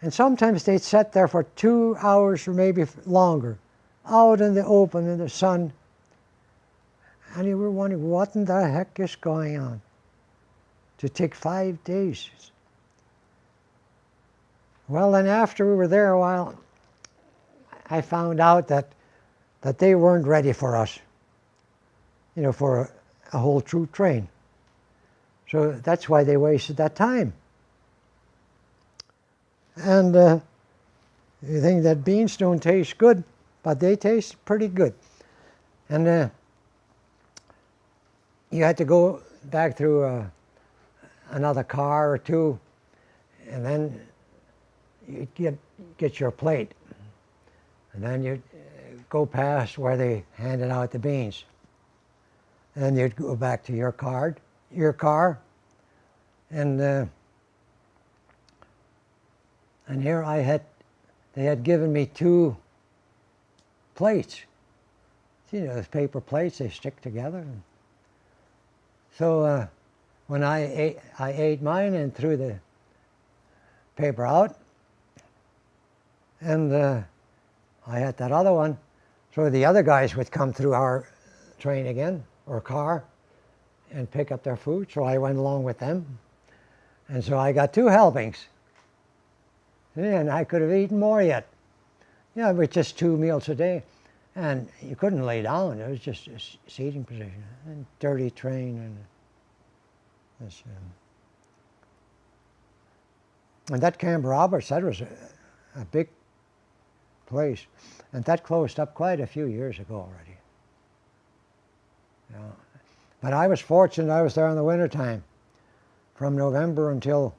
And sometimes they'd sit there for 2 hours or maybe longer, out in the open in the sun. And you were wondering, what in the heck is going on? To take 5 days. Well, then after we were there a while, I found out that they weren't ready for us, for a whole troop train. So that's why they wasted that time. And you think that beans don't taste good, but they taste pretty good. And you had to go back through another car or two, and then you'd get your plate. And then you'd go past where they handed out the beans. And then you'd go back to your car, and here they had given me 2 plates. Those paper plates, they stick together. So when I ate mine and threw the paper out, and I had that other one, so the other guys would come through our train again, or car, and pick up their food, so I went along with them. And so I got 2 helpings. And I could have eaten more yet. With just 2 meals a day. And you couldn't lay down. It was just a seating position. And dirty train. And that Camp Roberts, that was a big place. And that closed up quite a few years ago already. But I was fortunate. I was there in the wintertime, from November until,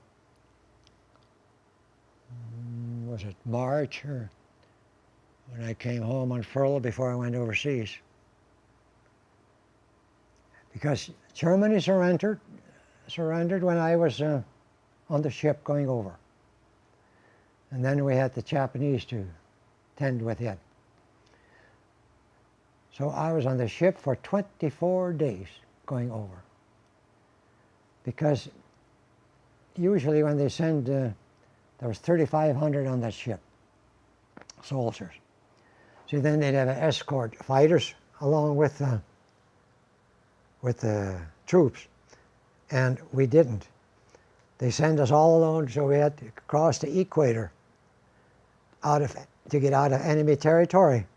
was it March, or when I came home on furlough before I went overseas. Because Germany surrendered when I was on the ship going over. And then we had the Japanese to tend with it. So I was on the ship for 24 days going over. Because usually when they send, there was 3,500 on that ship, soldiers. So then they'd have an escort fighters along with the troops, and we didn't. They sent us all alone, so we had to cross the equator to get out of enemy territory,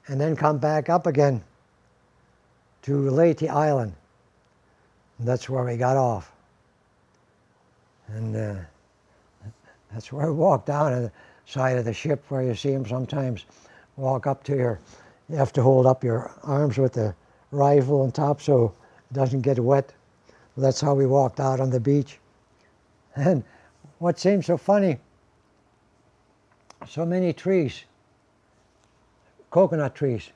and then come back up again to Leyte Island. And that's where we got off. And that's where we walked down to the side of the ship, where you see them sometimes walk up to you have to hold up your arms with the rifle on top so it doesn't get wet. That's how we walked out on the beach. And what seemed so funny, so many trees, coconut trees,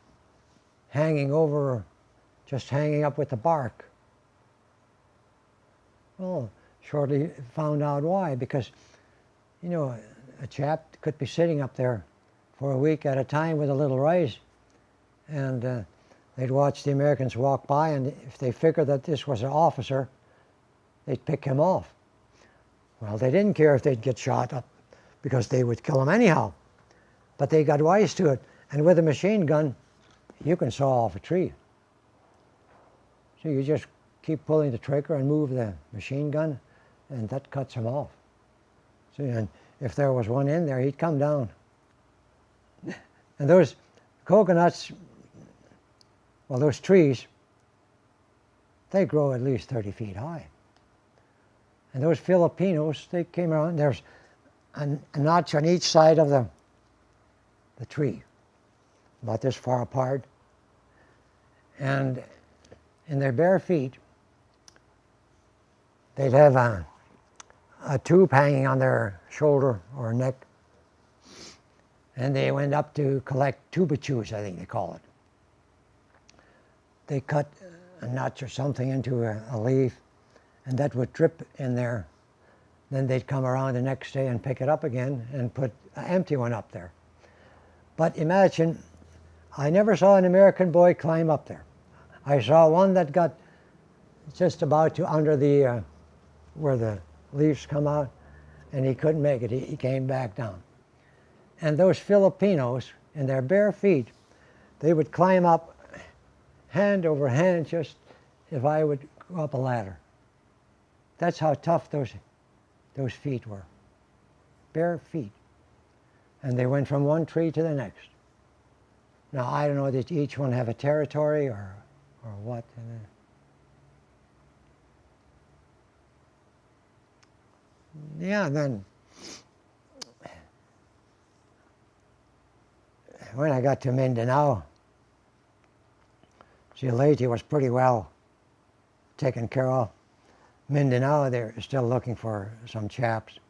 hanging over, just hanging up with the bark. Well, shortly found out why, because, a chap could be sitting up there for a week at a time with a little rice, and they'd watch the Americans walk by, and if they figured that this was an officer, they'd pick him off. Well, they didn't care if they'd get shot up, because they would kill him anyhow. But they got wise to it, and with a machine gun, you can saw off a tree. So you just keep pulling the trigger and move the machine gun, and that cuts him off. See, and if there was one in there, he'd come down. And those coconuts, well, those trees, they grow at least 30 feet high. And those Filipinos, they came around, there's a notch on each side of the tree, about this far apart. And in their bare feet, they'd have a tube hanging on their shoulder or neck. And they went up to collect tubachus, I think they call it. They cut a notch or something into a leaf, and that would drip in there. Then they'd come around the next day and pick it up again and put an empty one up there. But imagine, I never saw an American boy climb up there. I saw one that got just about to under the, where the leaves come out, and he couldn't make it. He came back down. And those Filipinos, in their bare feet, they would climb up hand over hand, just if I would go up a ladder. That's how tough those feet were. Bare feet. And they went from one tree to the next. Now, I don't know, did each one have a territory or what? Yeah, and then when I got to Mindanao, see, Leyte was pretty well taken care of. Mindanao, they're still looking for some chaps.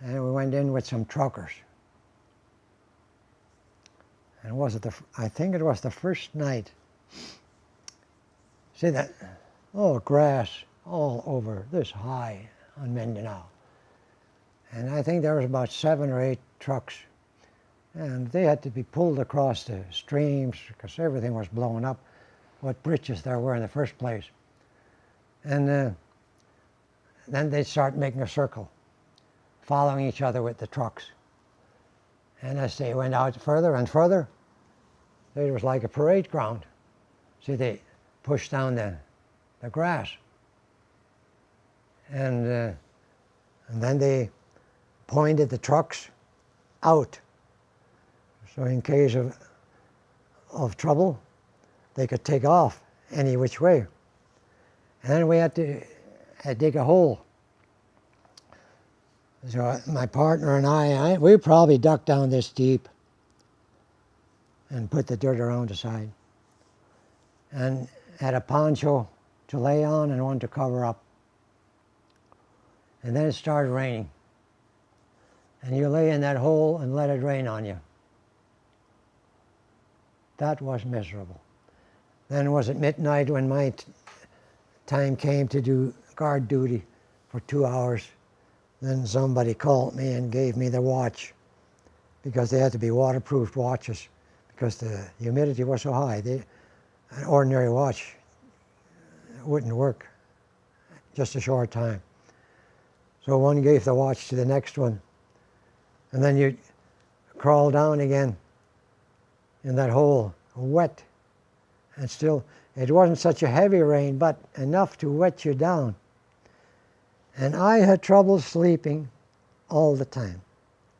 And we went in with some truckers. And was it I think it was the first night. See that, grass all over this high on Mindanao. And I think there was about 7 or 8 trucks. And they had to be pulled across the streams because everything was blown up, what bridges there were in the first place. And then they'd start making a circle, following each other with the trucks. And as they went out further and further, it was like a parade ground. See, they pushed down the grass. And then they pointed the trucks out. So in case of trouble, they could take off any which way. And then we had to dig a hole. So my partner and we probably ducked down this deep and put the dirt around the side. And had a poncho to lay on and one to cover up. And then it started raining. And you lay in that hole and let it rain on you. That was miserable. Then it was at midnight when my time came to do guard duty for 2 hours. Then somebody called me and gave me the watch because they had to be waterproof watches because the humidity was so high. An ordinary watch wouldn't work just a short time. So one gave the watch to the next one. And then you crawl down again in that hole, wet. And still, it wasn't such a heavy rain, but enough to wet you down. And I had trouble sleeping all the time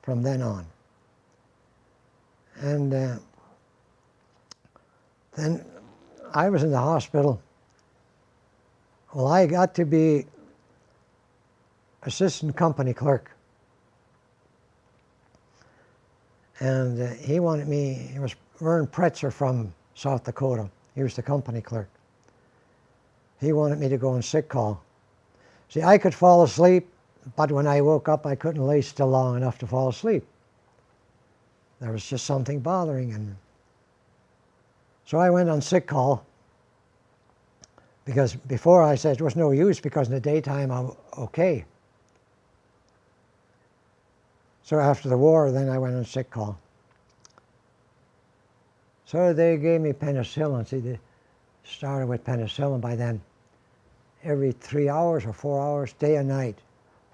from then on. And then I was in the hospital. Well, I got to be assistant company clerk. And he wanted me, he was Vern Pretzer from South Dakota. He was the company clerk. He wanted me to go on sick call. See, I could fall asleep, but when I woke up, I couldn't lay still long enough to fall asleep. There was just something bothering him. So I went on sick call because before I said it was no use because in the daytime I'm okay. So after the war, then I went on sick call. So they gave me penicillin. See, they started with penicillin by then. Every 3 hours or 4 hours, day and night,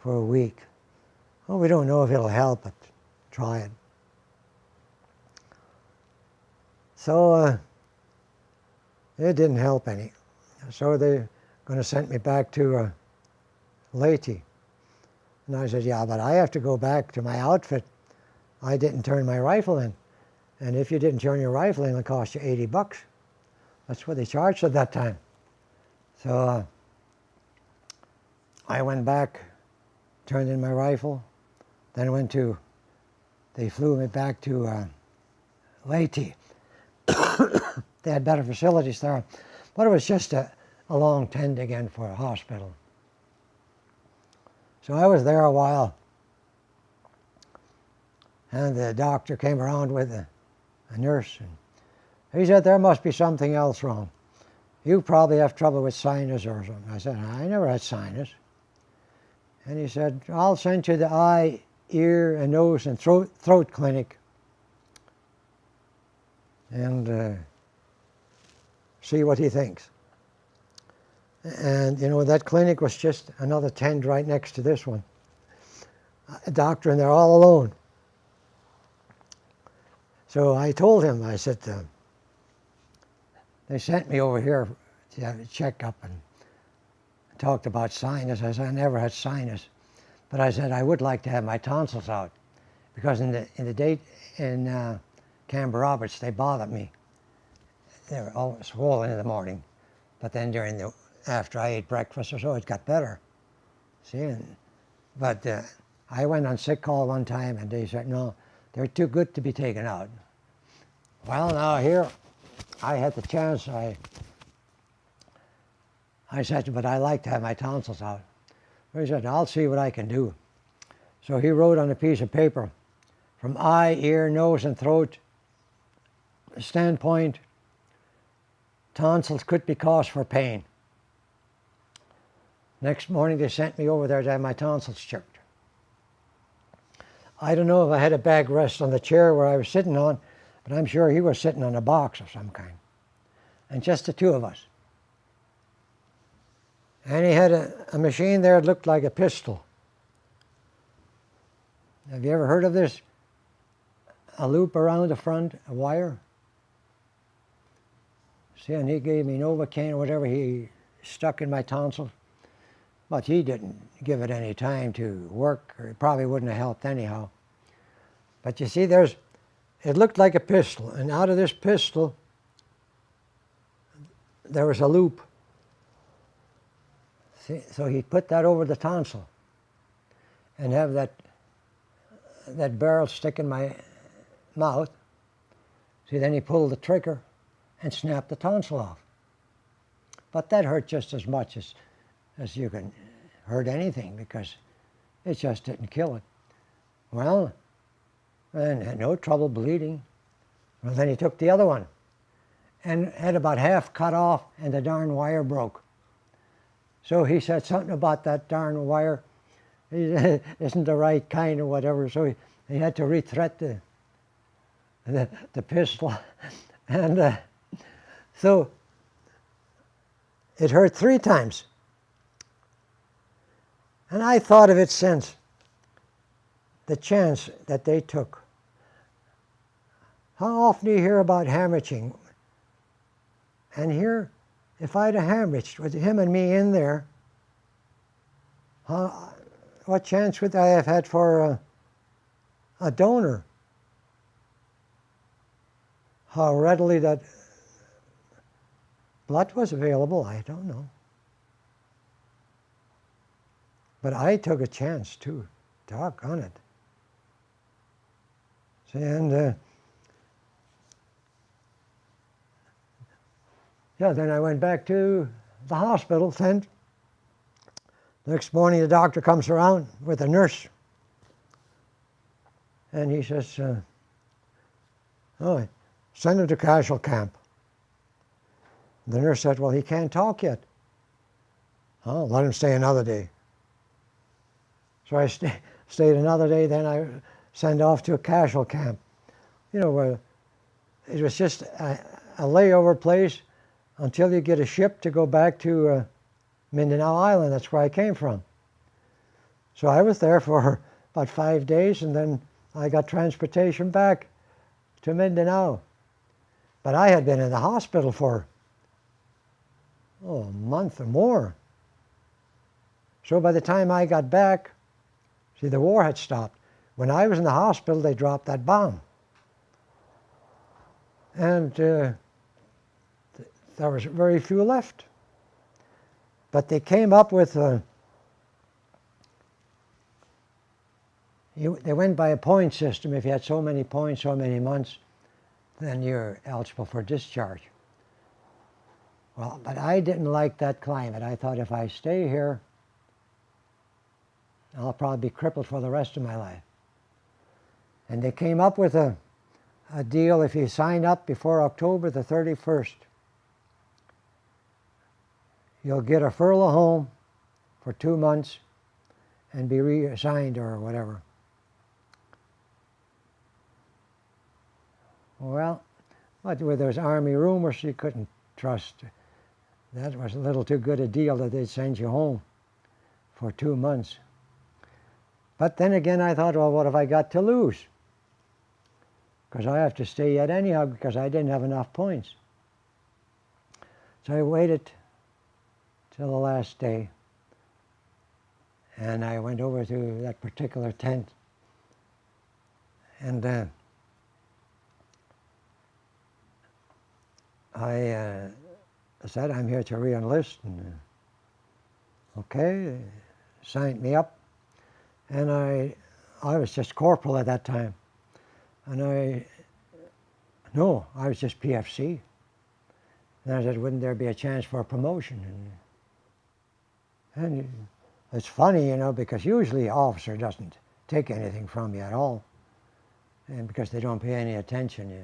for a week. Well, we don't know if it'll help, but try it. So it didn't help any. So they're going to send me back to Leyte. And I said, yeah, but I have to go back to my outfit. I didn't turn my rifle in. And if you didn't turn your rifle in, it'll cost you $80. That's what they charged at that time. So I went back, turned in my rifle, then they flew me back to Leyte. They had better facilities there. But it was just a long tend again for a hospital. So I was there a while. And the doctor came around with a nurse. And he said, there must be something else wrong. You probably have trouble with sinus or something. I said, I never had sinus. And he said, I'll send you the eye, ear, and nose and throat clinic. And see what he thinks. And, you know, that clinic was just another tent right next to this one. A doctor, and they're all alone. So I told him, I said, they sent me over here to have a checkup and talked about sinus. I said, I never had sinus. But I said, I would like to have my tonsils out because in the day in Camber Roberts they bothered me. They were all swollen in the morning, but then after I ate breakfast or so, it got better. See, but I went on sick call one time, and they said no, they're too good to be taken out. Well, now here, I had the chance. I said, but I like to have my tonsils out. So he said, I'll see what I can do. So he wrote on a piece of paper, from eye, ear, nose, and throat standpoint, tonsils could be cause for pain. Next morning they sent me over there to have my tonsils checked. I don't know if I had a bag rest on the chair where I was sitting on, but I'm sure he was sitting on a box of some kind. And just the two of us. And he had a machine there that looked like a pistol. Have you ever heard of this? A loop around the front, a wire. See, and he gave me Novocaine or whatever he stuck in my tonsils. But he didn't give it any time to work, or it probably wouldn't have helped anyhow. But you see, it looked like a pistol, and out of this pistol, there was a loop. See, so he put that over the tonsil and have that barrel stick in my mouth. See, then he pulled the trigger and snapped the tonsil off. But that hurt just as much as you can hurt anything, because it just didn't kill it. Well, and had no trouble bleeding. Well, then he took the other one and had about half cut off, and the darn wire broke. So he said something about that darn wire isn't the right kind or whatever, so he had to rethread the pistol. And so it hurt 3 times. And I thought of it since, the chance that they took. How often do you hear about hemorrhaging? And here, if I'd have hemorrhaged with him and me in there, what chance would I have had for a donor? How readily that blood was available, I don't know. But I took a chance too, doggone it. See, and yeah, then I went back to the hospital. Then next morning the doctor comes around with a nurse, and he says, oh, send him to casual camp. The nurse said, well, he can't talk yet. Oh, let him stay another day. So I stayed another day, then I sent off to a casual camp. You know, where it was just a layover place until you get a ship to go back to Mindanao Island. That's where I came from. So I was there for about 5 days, and then I got transportation back to Mindanao. But I had been in the hospital for a month or more. So by the time I got back, see, the war had stopped. When I was in the hospital, they dropped that bomb. And there was very few left. But they came up with they went by a point system. If you had so many points, so many months, then you're eligible for discharge. Well, but I didn't like that climate. I thought if I stay here, I'll probably be crippled for the rest of my life. And they came up with a deal: if you sign up before October the 31st, you'll get a furlough home for 2 months and be reassigned or whatever. Well, but with those Army rumors, you couldn't trust. That was a little too good a deal that they'd send you home for 2 months. But then again, I thought, well, what have I got to lose? Because I have to stay yet anyhow, because I didn't have enough points. So I waited till the last day, and I went over to that particular tent. And I said, I'm here to re-enlist, and okay, signed me up. And I was just corporal at that time. And I was just PFC. And I said, wouldn't there be a chance for a promotion? And it's funny, you know, because usually an officer doesn't take anything from you at all. And because they don't pay any attention.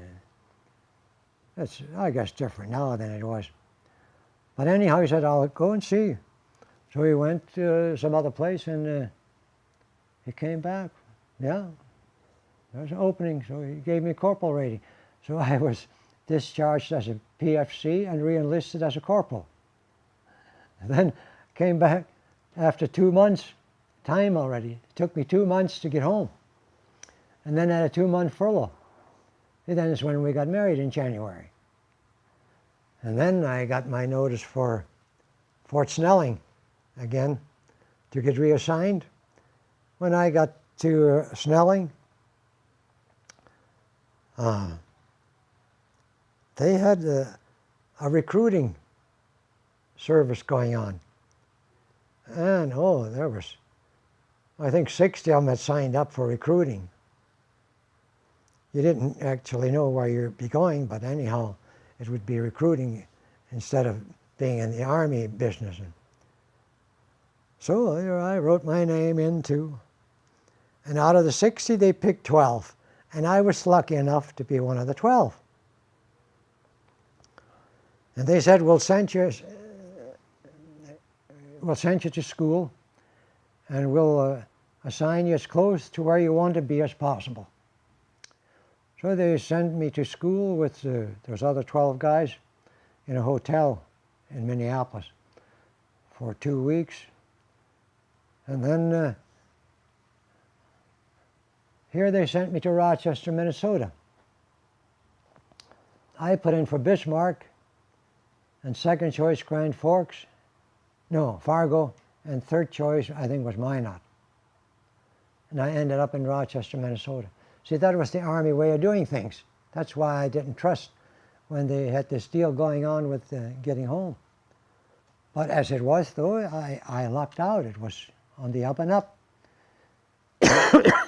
It's, I guess, different now than it was. But anyhow, he said, I'll go and see. So he went to some other place, and he came back. Yeah, there's an opening, so he gave me corporal rating. So I was discharged as a PFC and re-enlisted as a corporal. And then came back after 2 months, time already. It took me 2 months to get home. And then I had a 2-month furlough. And then is when we got married in January. And then I got my notice for Fort Snelling again to get reassigned. When I got to Snelling, they had a recruiting service going on. And there was, I think 60 of them had signed up for recruiting. You didn't actually know where you'd be going, but anyhow, it would be recruiting instead of being in the Army business. So I wrote my name in too. And out of the 60, they picked 12. And I was lucky enough to be one of the 12. And they said, we'll send you to school, and we'll assign you as close to where you want to be as possible. So they sent me to school with those other 12 guys in a hotel in Minneapolis for 2 weeks. And then here they sent me to Rochester, Minnesota. I put in for Bismarck, and second choice Grand Forks, no, Fargo, and third choice I think was Minot. And I ended up in Rochester, Minnesota. See, that was the Army way of doing things. That's why I didn't trust when they had this deal going on with getting home. But as it was, though, I lucked out. It was on the up and up.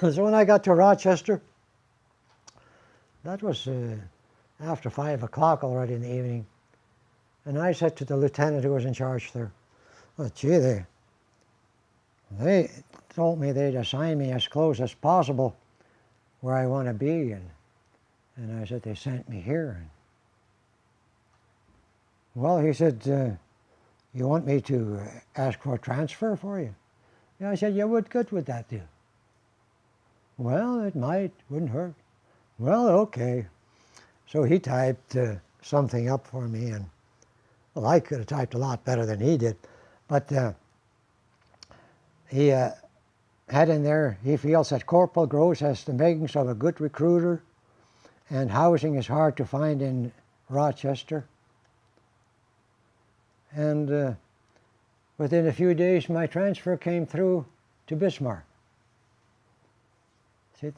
So when I got to Rochester, that was after 5 o'clock already in the evening. And I said to the lieutenant who was in charge there, well, gee, they told me they'd assign me as close as possible where I want to be. And I said, they sent me here. Well, he said, you want me to ask for a transfer for you? Yeah, I said, yeah, what good would that do? Well, it might, wouldn't hurt. Well, okay. So he typed something up for me, and well, I could have typed a lot better than he did, but he had in there, he feels that Corporal Gross has the makings of a good recruiter, and housing is hard to find in Rochester. And within a few days, my transfer came through to Bismarck. See,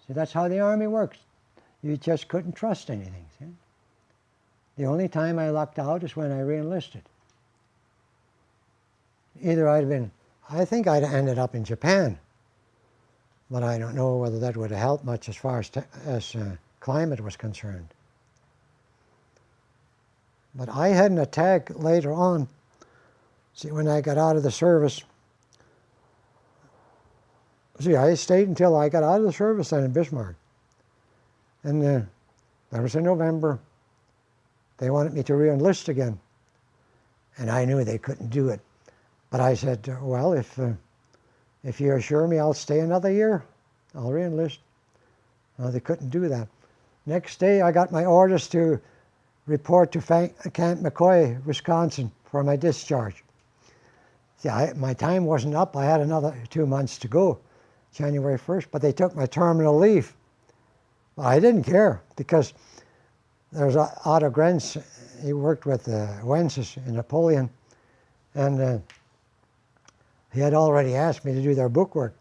that's how the Army works. You just couldn't trust anything. See? The only time I lucked out is when I re-enlisted. Either I think I'd ended up in Japan, but I don't know whether that would have helped much as far as climate was concerned. But I had an attack later on. See, when I got out of the service, I stayed until I got out of the service then in Bismarck. And that was in November. They wanted me to re-enlist again. And I knew they couldn't do it. But I said, well, if you assure me I'll stay another year, I'll re-enlist. No, they couldn't do that. Next day, I got my orders to report to Camp McCoy, Wisconsin, for my discharge. See, my time wasn't up. I had another 2 months to go, January 1st, but they took my terminal leave. Well, I didn't care, because there was Otto Grenz. He worked with Wences in Napoleon, and he had already asked me to do their bookwork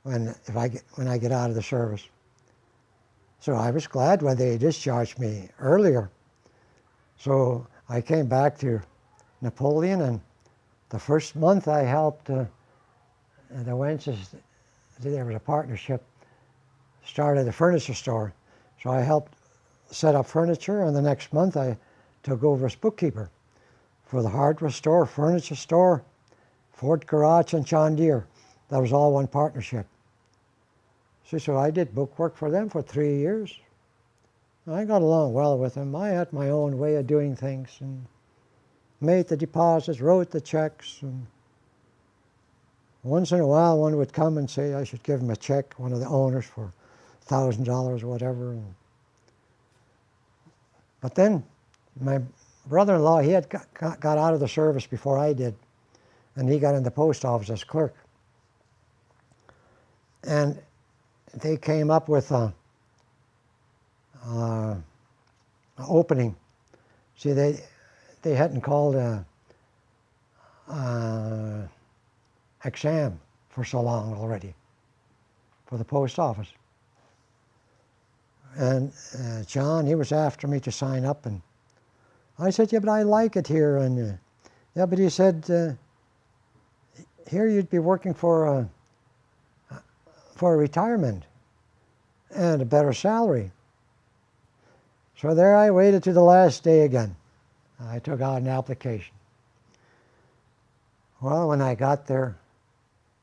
when I get out of the service. So I was glad when they discharged me earlier. So I came back to Napoleon, and the first month I helped the Wences. There was a partnership, started a furniture store. So I helped set up furniture, and the next month I took over as bookkeeper for the hardware store, furniture store, Ford Garage, and John Deere. That was all one partnership. So I did bookwork for them for 3 years. I got along well with them. I had my own way of doing things and made the deposits, wrote the checks. And once in a while, one would come and say I should give him a check, one of the owners, for $1,000 or whatever. But then my brother-in-law, he had got out of the service before I did, and he got in the post office as clerk. And they came up with an opening. See, they hadn't called a exam for so long already for the post office. And John, he was after me to sign up, and I said, yeah, but I like it here. And yeah, but he said, here you'd be working for a retirement and a better salary. So there I waited to the last day again. I took out an application. Well, when I got there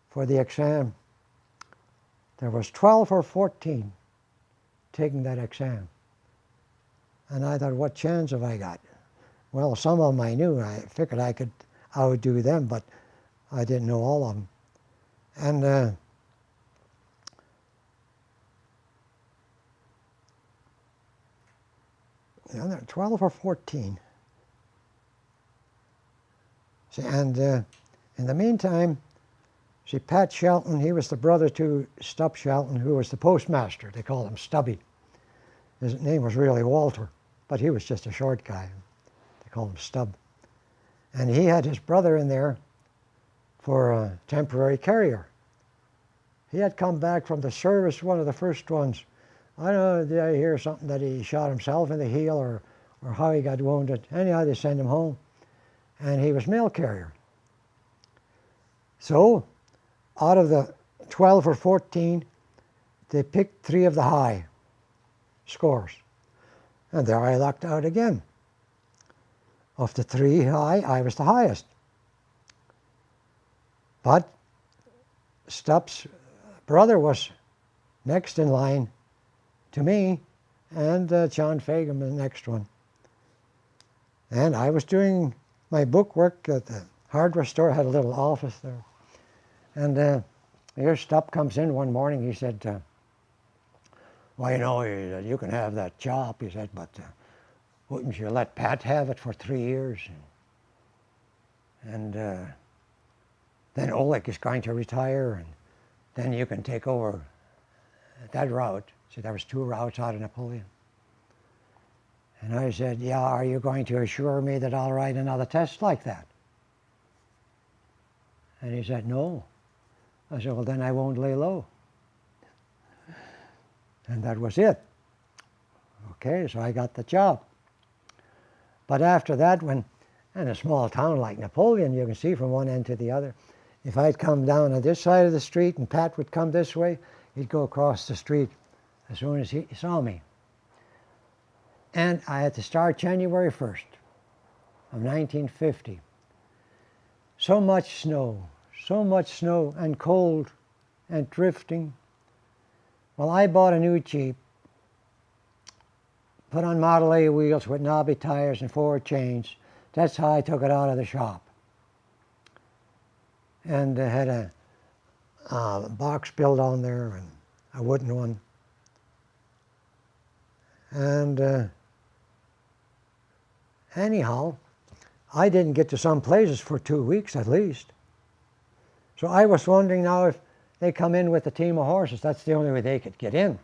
for the exam, there was 12 or 14 taking that exam. And I thought, what chance have I got? Well, some of them I knew. I figured I could outdo them, but I didn't know all of them. And 12 or 14. See, and in the meantime, see, Pat Shelton, he was the brother to Stub Shelton, who was the postmaster. They called him Stubby. His name was really Walter, but he was just a short guy. They called him Stub. And he had his brother in there for a temporary carrier. He had come back from the service, one of the first ones. I don't know, did I hear something that he shot himself in the heel or how he got wounded. Anyhow, they sent him home. And he was mail carrier. So, out of the 12 or 14, they picked 3 of the high scores. And there I lucked out again. Of the 3 high, I was the highest. But Stubbs' brother was next in line to me, and John Fagan was the next one. And I was doing my book work at the hardware store. I had a little office there. And here Stubb comes in one morning. He said, well, you know, you can have that job, he said, but wouldn't you let Pat have it for 3 years? And then Oleg is going to retire, and then you can take over that route. See, there was 2 routes out of Napoleon. And I said, yeah, are you going to assure me that I'll write another test like that? And he said, no. I said, well, then I won't lay low. And that was it. Okay, so I got the job. But after that, when in a small town like Napoleon, you can see from one end to the other, if I'd come down on this side of the street and Pat would come this way, he'd go across the street as soon as he saw me. And I had to start January 1st of 1950. So much snow and cold and drifting. Well, I bought a new Jeep, put on Model A wheels with knobby tires and 4 chains. That's how I took it out of the shop. And I had a box built on there, and a wooden one. And anyhow, I didn't get to some places for 2 weeks at least. So I was wondering now if they come in with a team of horses, that's the only way they could get in.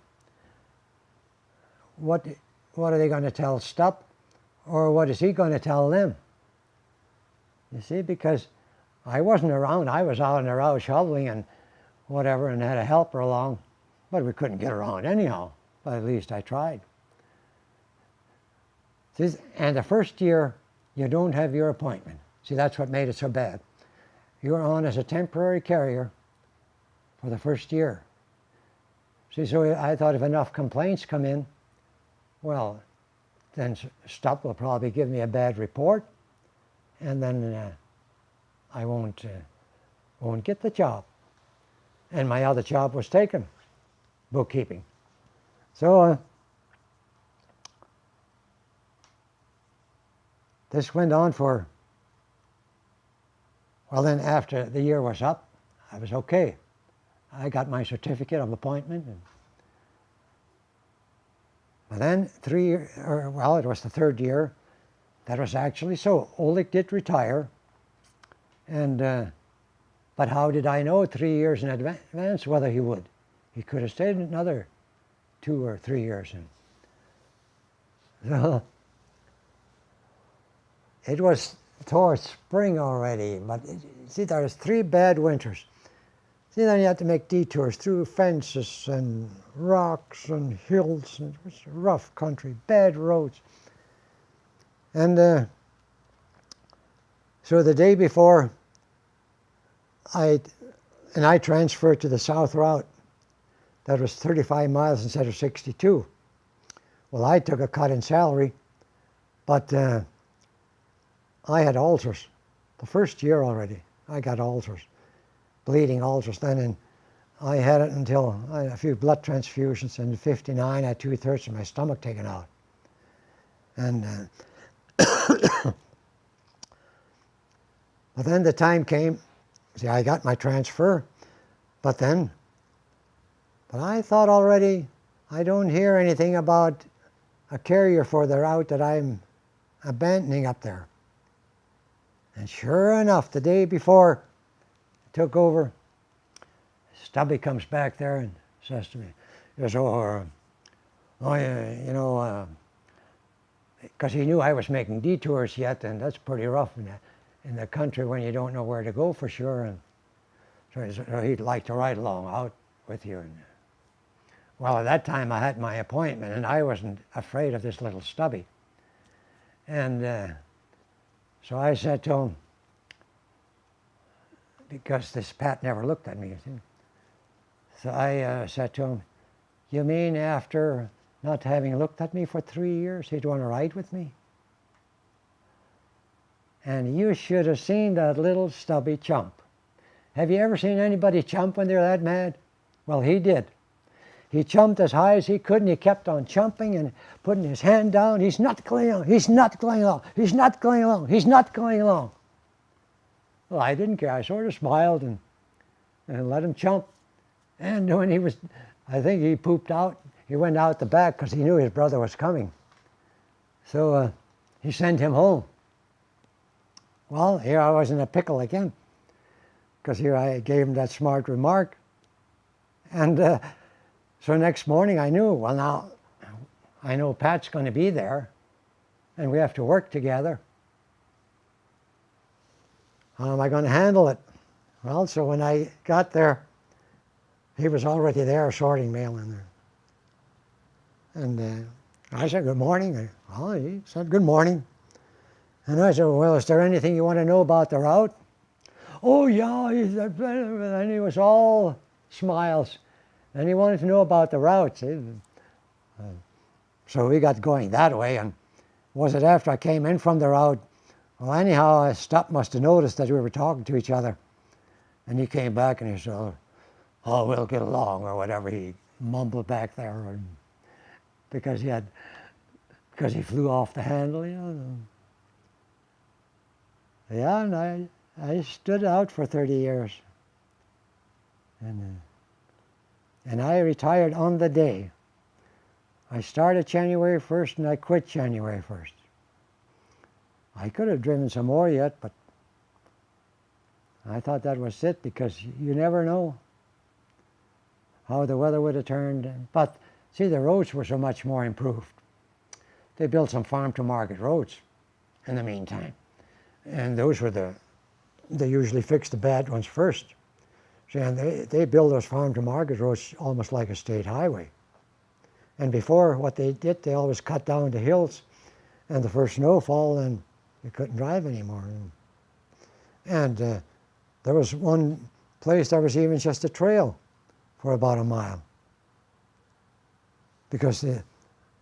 What are they going to tell Stubb? Or what is he going to tell them? You see, because I wasn't around. I was out and around shoveling and whatever, and had a helper along, but we couldn't get around anyhow. but at least I tried. And the first year, you don't have your appointment. See, that's what made it so bad. You're on as a temporary carrier for the first year. See, so I thought if enough complaints come in, well, then STUP will probably give me a bad report, and then I won't get the job. And my other job was taken, bookkeeping. So this went on for, well, then after the year was up, I was okay. I got my certificate of appointment. But then well, it was the third year. That was actually so. Oleg did retire. And, but how did I know 3 years in advance whether he would? He could have stayed another 2 or 3 years. So it was towards spring already, but see, there was 3 bad winters. See, then you had to make detours through fences and rocks and hills. And it was rough country, bad roads. And so the day before, I transferred to the south route. That was 35 miles instead of 62. Well, I took a cut in salary, but I had ulcers. The first year already, I got ulcers, bleeding ulcers then, and I had it until I had a few blood transfusions. In '59, I had 2/3 of my stomach taken out. And but then the time came. See, I got my transfer, but I thought already, I don't hear anything about a carrier for the route that I'm abandoning up there. And sure enough, the day before I took over, Stubby comes back there and says to me, he goes, you know, because he knew I was making detours yet, and that's pretty rough in the country when you don't know where to go for sure. And so he'd like to ride along out with you. And, well, at that time I had my appointment, and I wasn't afraid of this little Stubby. And so I said to him, because this Pat never looked at me, you see. So I said to him, you mean after not having looked at me for 3 years, he'd want to ride with me? And you should have seen that little Stubby chump. Have you ever seen anybody chump when they're that mad? Well, he did. He chumped as high as he could, and he kept on chumping and putting his hand down. He's not going along. He's not going along. He's not going along. He's not going along. Well, I didn't care. I sort of smiled and let him chump. And when he was, I think he pooped out. He went out the back because he knew his brother was coming. So he sent him home. Well, here I was in a pickle again, because here I gave him that smart remark. And so next morning I knew, well, now I know Pat's going to be there, and we have to work together. How am I going to handle it? Well, so when I got there, he was already there sorting mail in there. And I said, good morning. Well, he said, good morning. And I said, well, is there anything you want to know about the route? Oh, yeah, he said, and he was all smiles. And he wanted to know about the route. See? So we got going that way. And was it after I came in from the route? Well, anyhow, Stupp must have noticed that we were talking to each other. And he came back and he said, oh, we'll get along, or whatever he mumbled back there. Because he flew off the handle, you know. Yeah, and I stood out for 30 years. And I retired on the day. I started January 1st and I quit January 1st. I could have driven some more yet, but I thought that was it, because you never know how the weather would have turned. But see, the roads were so much more improved. They built some farm-to-market roads in the meantime. And those were they usually fix the bad ones first. See, and they build those farm-to-market roads almost like a state highway. And before, what they did, they always cut down the hills, and the first snowfall, and you couldn't drive anymore. And there was one place there was even just a trail for about a mile, because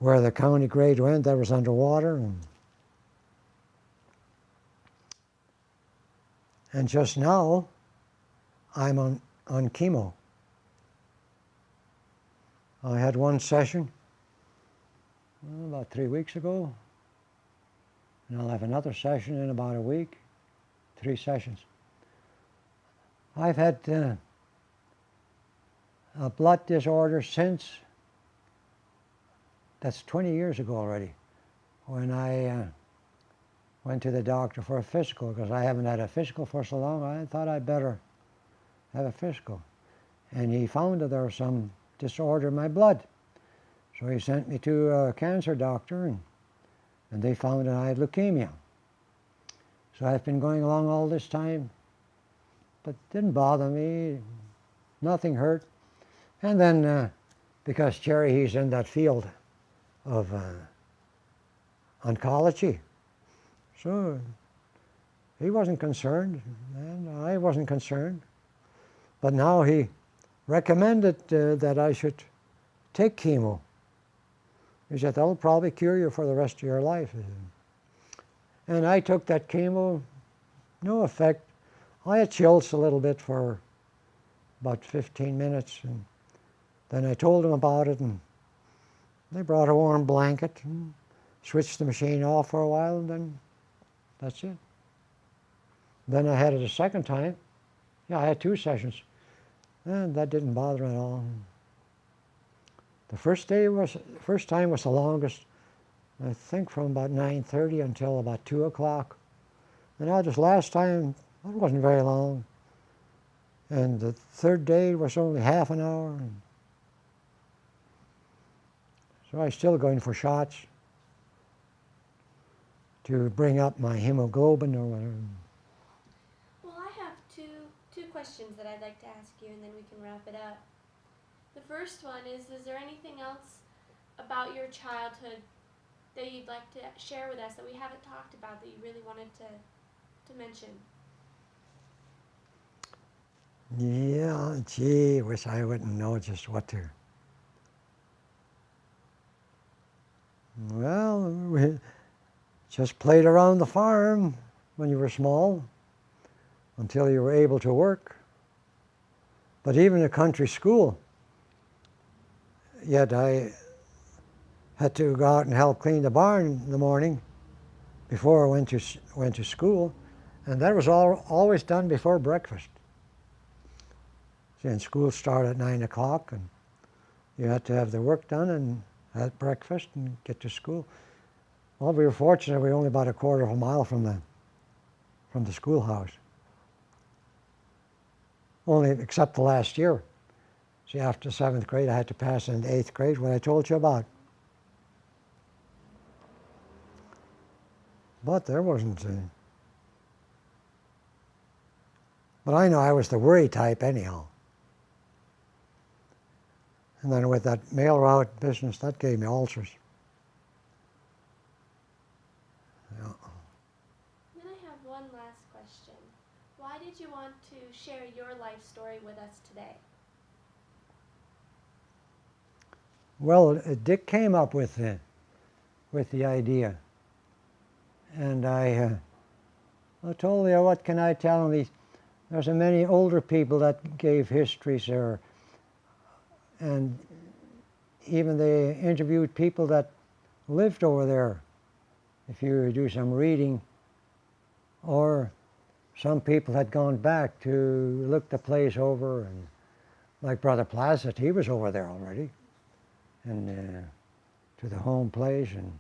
where the county grade went, that was underwater. And just now, I'm on chemo. I had one session about 3 weeks ago, and I'll have another session in about a week, 3 sessions. I've had a blood disorder since, that's 20 years ago already, when I went to the doctor for a physical, because I haven't had a physical for so long. I thought I'd better have a physical. And he found that there was some disorder in my blood. So he sent me to a cancer doctor, and they found that I had leukemia. So I've been going along all this time, but it didn't bother me. Nothing hurt. And then, because Jerry, he's in that field of oncology, so he wasn't concerned, and I wasn't concerned. But now he recommended that I should take chemo. He said, that'll probably cure you for the rest of your life. And I took that chemo, no effect. I had chills a little bit for about 15 minutes, and then I told them about it, and they brought a warm blanket and switched the machine off for a while, and then that's it. Then I had it a second time. Yeah, I had 2 sessions, and that didn't bother at all. The first time was the longest, I think from about 9:30 until about 2 o'clock. And now this last time, it wasn't very long. And the third day was only half an hour. So I'm still going for shots to bring up my hemoglobin or whatever. Well, I have two questions that I'd like to ask you, and then we can wrap it up. The first one is there anything else about your childhood that you'd like to share with us that we haven't talked about that you really wanted to mention? Yeah, gee, wish I wouldn't know just what to. Well, we just played around the farm when you were small until you were able to work. But even a country school, yet I had to go out and help clean the barn in the morning before I went to school, and that was always done before breakfast. See, and school started at 9 o'clock, and you had to have the work done and have breakfast and get to school. Well, we were fortunate; we were only about a quarter of a mile from the schoolhouse. Only except the last year. See, after 7th grade, I had to pass into 8th grade, what I told you about. But there wasn't. But I know I was the worry type anyhow. And then with that mail route business, that gave me ulcers. Yeah. Then I have one last question. Why did you want to share your life story with us today? Well, Dick came up with the idea, and I told you, what can I tell him? There's so many older people that gave histories there, and even they interviewed people that lived over there. If you do some reading, or some people had gone back to look the place over, and like Brother Placid, he was over there already, and to the home place, and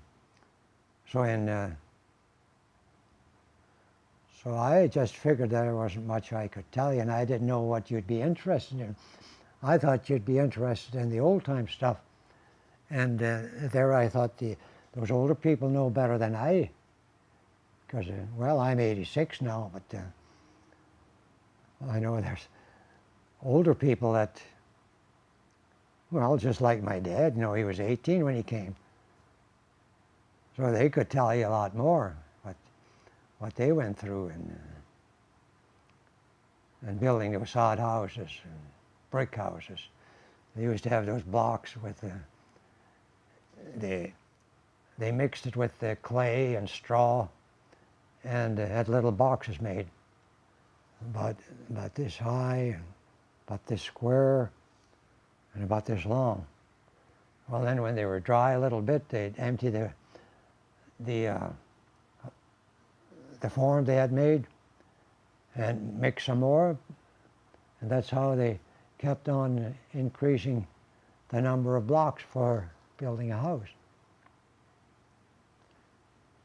so I just figured that there wasn't much I could tell you, and I didn't know what you'd be interested in. I thought you'd be interested in the old-time stuff, and there I thought those older people know better than I, because, well, I'm 86 now, but I know there's older people that Well, just like my dad, he was 18 when he came. So they could tell you a lot more what they went through in building those sod houses and brick houses. They used to have those blocks with they mixed it with the clay and straw, and had little boxes made about this high, and about this square, and about this long. Well, then when they were dry a little bit, they'd empty the form they had made and mix some more, and that's how they kept on increasing the number of blocks for building a house.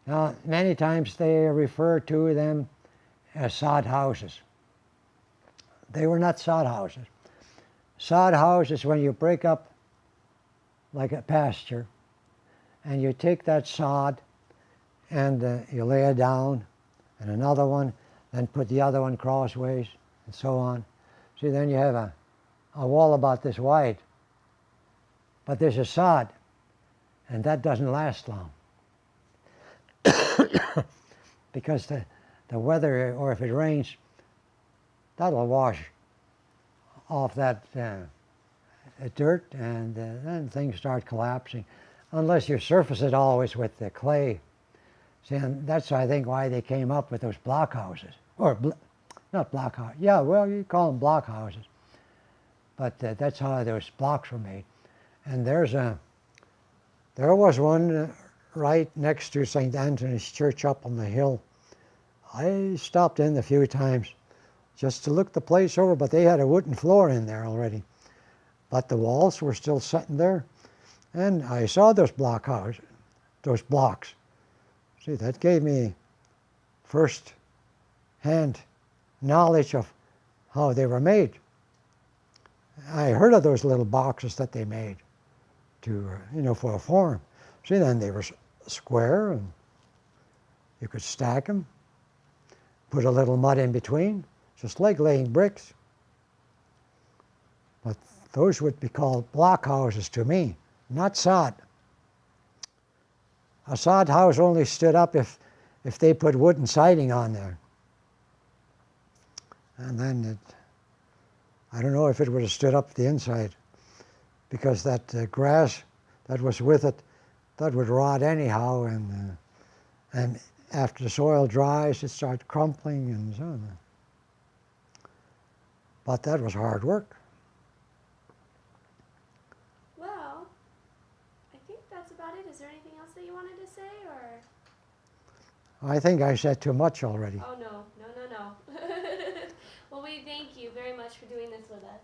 Now, many times they refer to them as sod houses. They were not sod houses. Sod houses, when you break up like a pasture, and you take that sod and you lay it down, and another one, then put the other one crossways, and so on. See, then you have a wall about this wide. But there's a sod, and that doesn't last long. Because the weather, or if it rains, that'll wash off that dirt, and then things start collapsing, unless you surface it always with the clay. See, and that's, I think, why they came up with those block houses. Or, not block houses. Yeah, well, you call them block houses. But that's how those blocks were made. And there was one right next to St. Anthony's Church up on the hill. I stopped in a few times just to look the place over, but they had a wooden floor in there already. But the walls were still sitting there. And I saw those block houses, those blocks. See, that gave me first-hand knowledge of how they were made. I heard of those little boxes that they made to, for a form. See, then they were square, and you could stack them, put a little mud in between, just like laying bricks. But those would be called block houses to me, not sod. A sod house only stood up if they put wooden siding on there. And then I don't know if it would have stood up the inside, because that grass that was with it, that would rot anyhow, and after the soil dries, it starts crumpling and so on. But that was hard work. Well, I think that's about it. Is there anything else that you wanted to say, or? I think I said too much already. Oh, no. Well, we thank you very much for doing this with us.